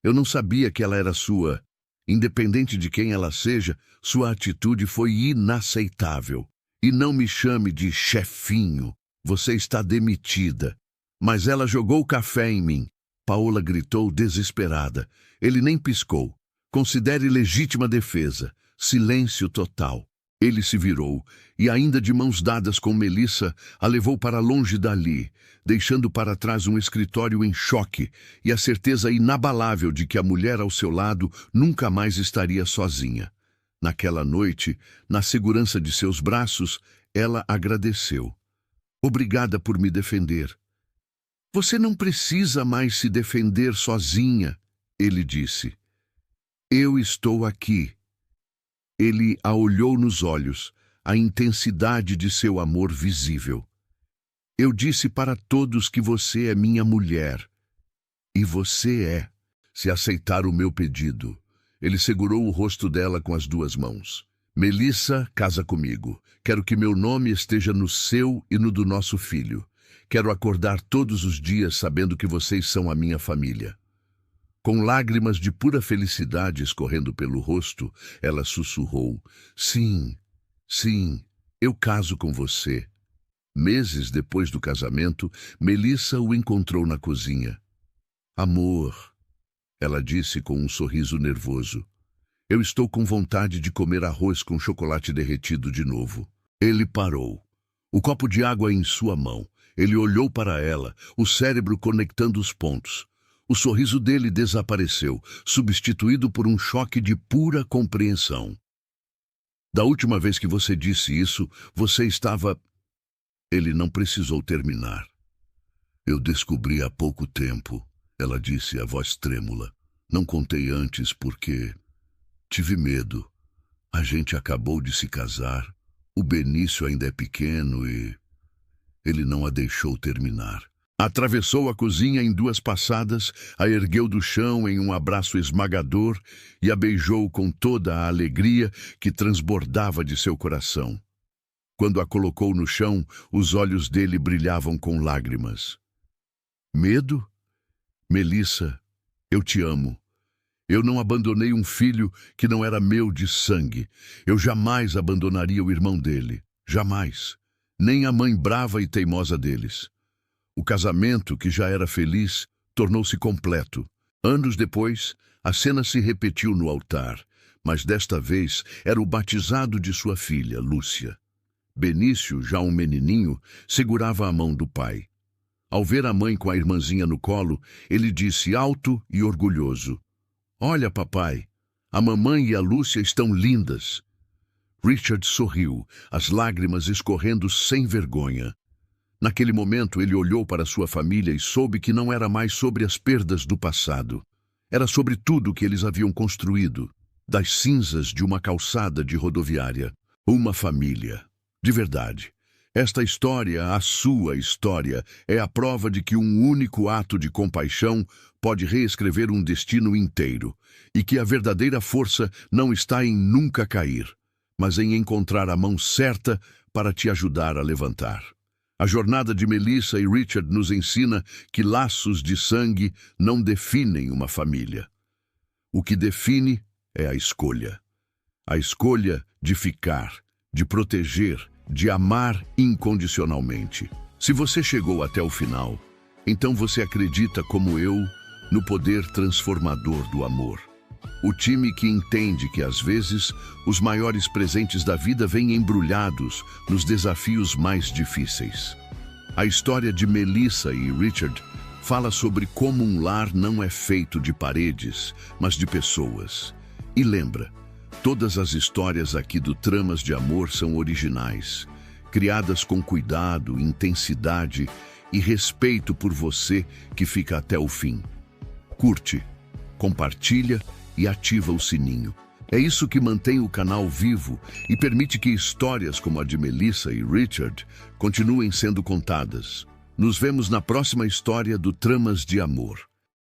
eu não sabia que ela era sua. Independente de quem ela seja, sua atitude foi inaceitável. E não me chame de chefinho. Você está demitida. Mas ela jogou café em mim. Paola gritou desesperada. Ele nem piscou. Considere legítima defesa. Silêncio total. Ele se virou e, ainda de mãos dadas com Melissa, a levou para longe dali, deixando para trás um escritório em choque e a certeza inabalável de que a mulher ao seu lado nunca mais estaria sozinha. Naquela noite, na segurança de seus braços, ela agradeceu. Obrigada por me defender. Você não precisa mais se defender sozinha, ele disse. Eu estou aqui. Ele a olhou nos olhos, a intensidade de seu amor visível. Eu disse para todos que você é minha mulher. E você é, se aceitar o meu pedido. Ele segurou o rosto dela com as duas mãos. Melissa, casa comigo. Quero que meu nome esteja no seu e no do nosso filho. Quero acordar todos os dias sabendo que vocês são a minha família. Com lágrimas de pura felicidade escorrendo pelo rosto, ela sussurrou: Sim, sim, eu caso com você. Meses depois do casamento, Melissa o encontrou na cozinha. Amor, ela disse com um sorriso nervoso. Eu estou com vontade de comer arroz com chocolate derretido de novo. Ele parou. O copo de água em sua mão. Ele olhou para ela, o cérebro conectando os pontos. O sorriso dele desapareceu, substituído por um choque de pura compreensão. Da última vez que você disse isso, você estava... Ele não precisou terminar. Eu descobri há pouco tempo, ela disse, a voz trêmula. Não contei antes porque... tive medo. A gente acabou de se casar. O Benício ainda é pequeno e... Ele não a deixou terminar. Atravessou a cozinha em duas passadas, a ergueu do chão em um abraço esmagador e a beijou com toda a alegria que transbordava de seu coração. Quando a colocou no chão, os olhos dele brilhavam com lágrimas. Medo? Melissa, eu te amo. Eu não abandonei um filho que não era meu de sangue. Eu jamais abandonaria o irmão dele. Jamais. Nem a mãe brava e teimosa deles. O casamento, que já era feliz, tornou-se completo. Anos depois, a cena se repetiu no altar, mas desta vez era o batizado de sua filha, Lúcia. Benício, já um menininho, segurava a mão do pai. Ao ver a mãe com a irmãzinha no colo, ele disse alto e orgulhoso: "Olha, papai, a mamãe e a Lúcia estão lindas." Richard sorriu, as lágrimas escorrendo sem vergonha. Naquele momento, ele olhou para sua família e soube que não era mais sobre as perdas do passado. Era sobre tudo que eles haviam construído, das cinzas de uma calçada de rodoviária. Uma família. De verdade. Esta história, a sua história, é a prova de que um único ato de compaixão pode reescrever um destino inteiro, e que a verdadeira força não está em nunca cair, mas em encontrar a mão certa para te ajudar a levantar. A jornada de Melissa e Richard nos ensina que laços de sangue não definem uma família. O que define é a escolha. A escolha de ficar, de proteger, de amar incondicionalmente. Se você chegou até o final, então você acredita, como eu, no poder transformador do amor. O time que entende que, às vezes, os maiores presentes da vida vêm embrulhados nos desafios mais difíceis. A história de Melissa e Richard fala sobre como um lar não é feito de paredes, mas de pessoas. E lembra, todas as histórias aqui do Tramas de Amor são originais, criadas com cuidado, intensidade e respeito por você que fica até o fim. Curte, compartilha e ativa o sininho. É isso que mantém o canal vivo e permite que histórias como a de Melissa e Richard continuem sendo contadas. Nos vemos na próxima história do Tramas de Amor.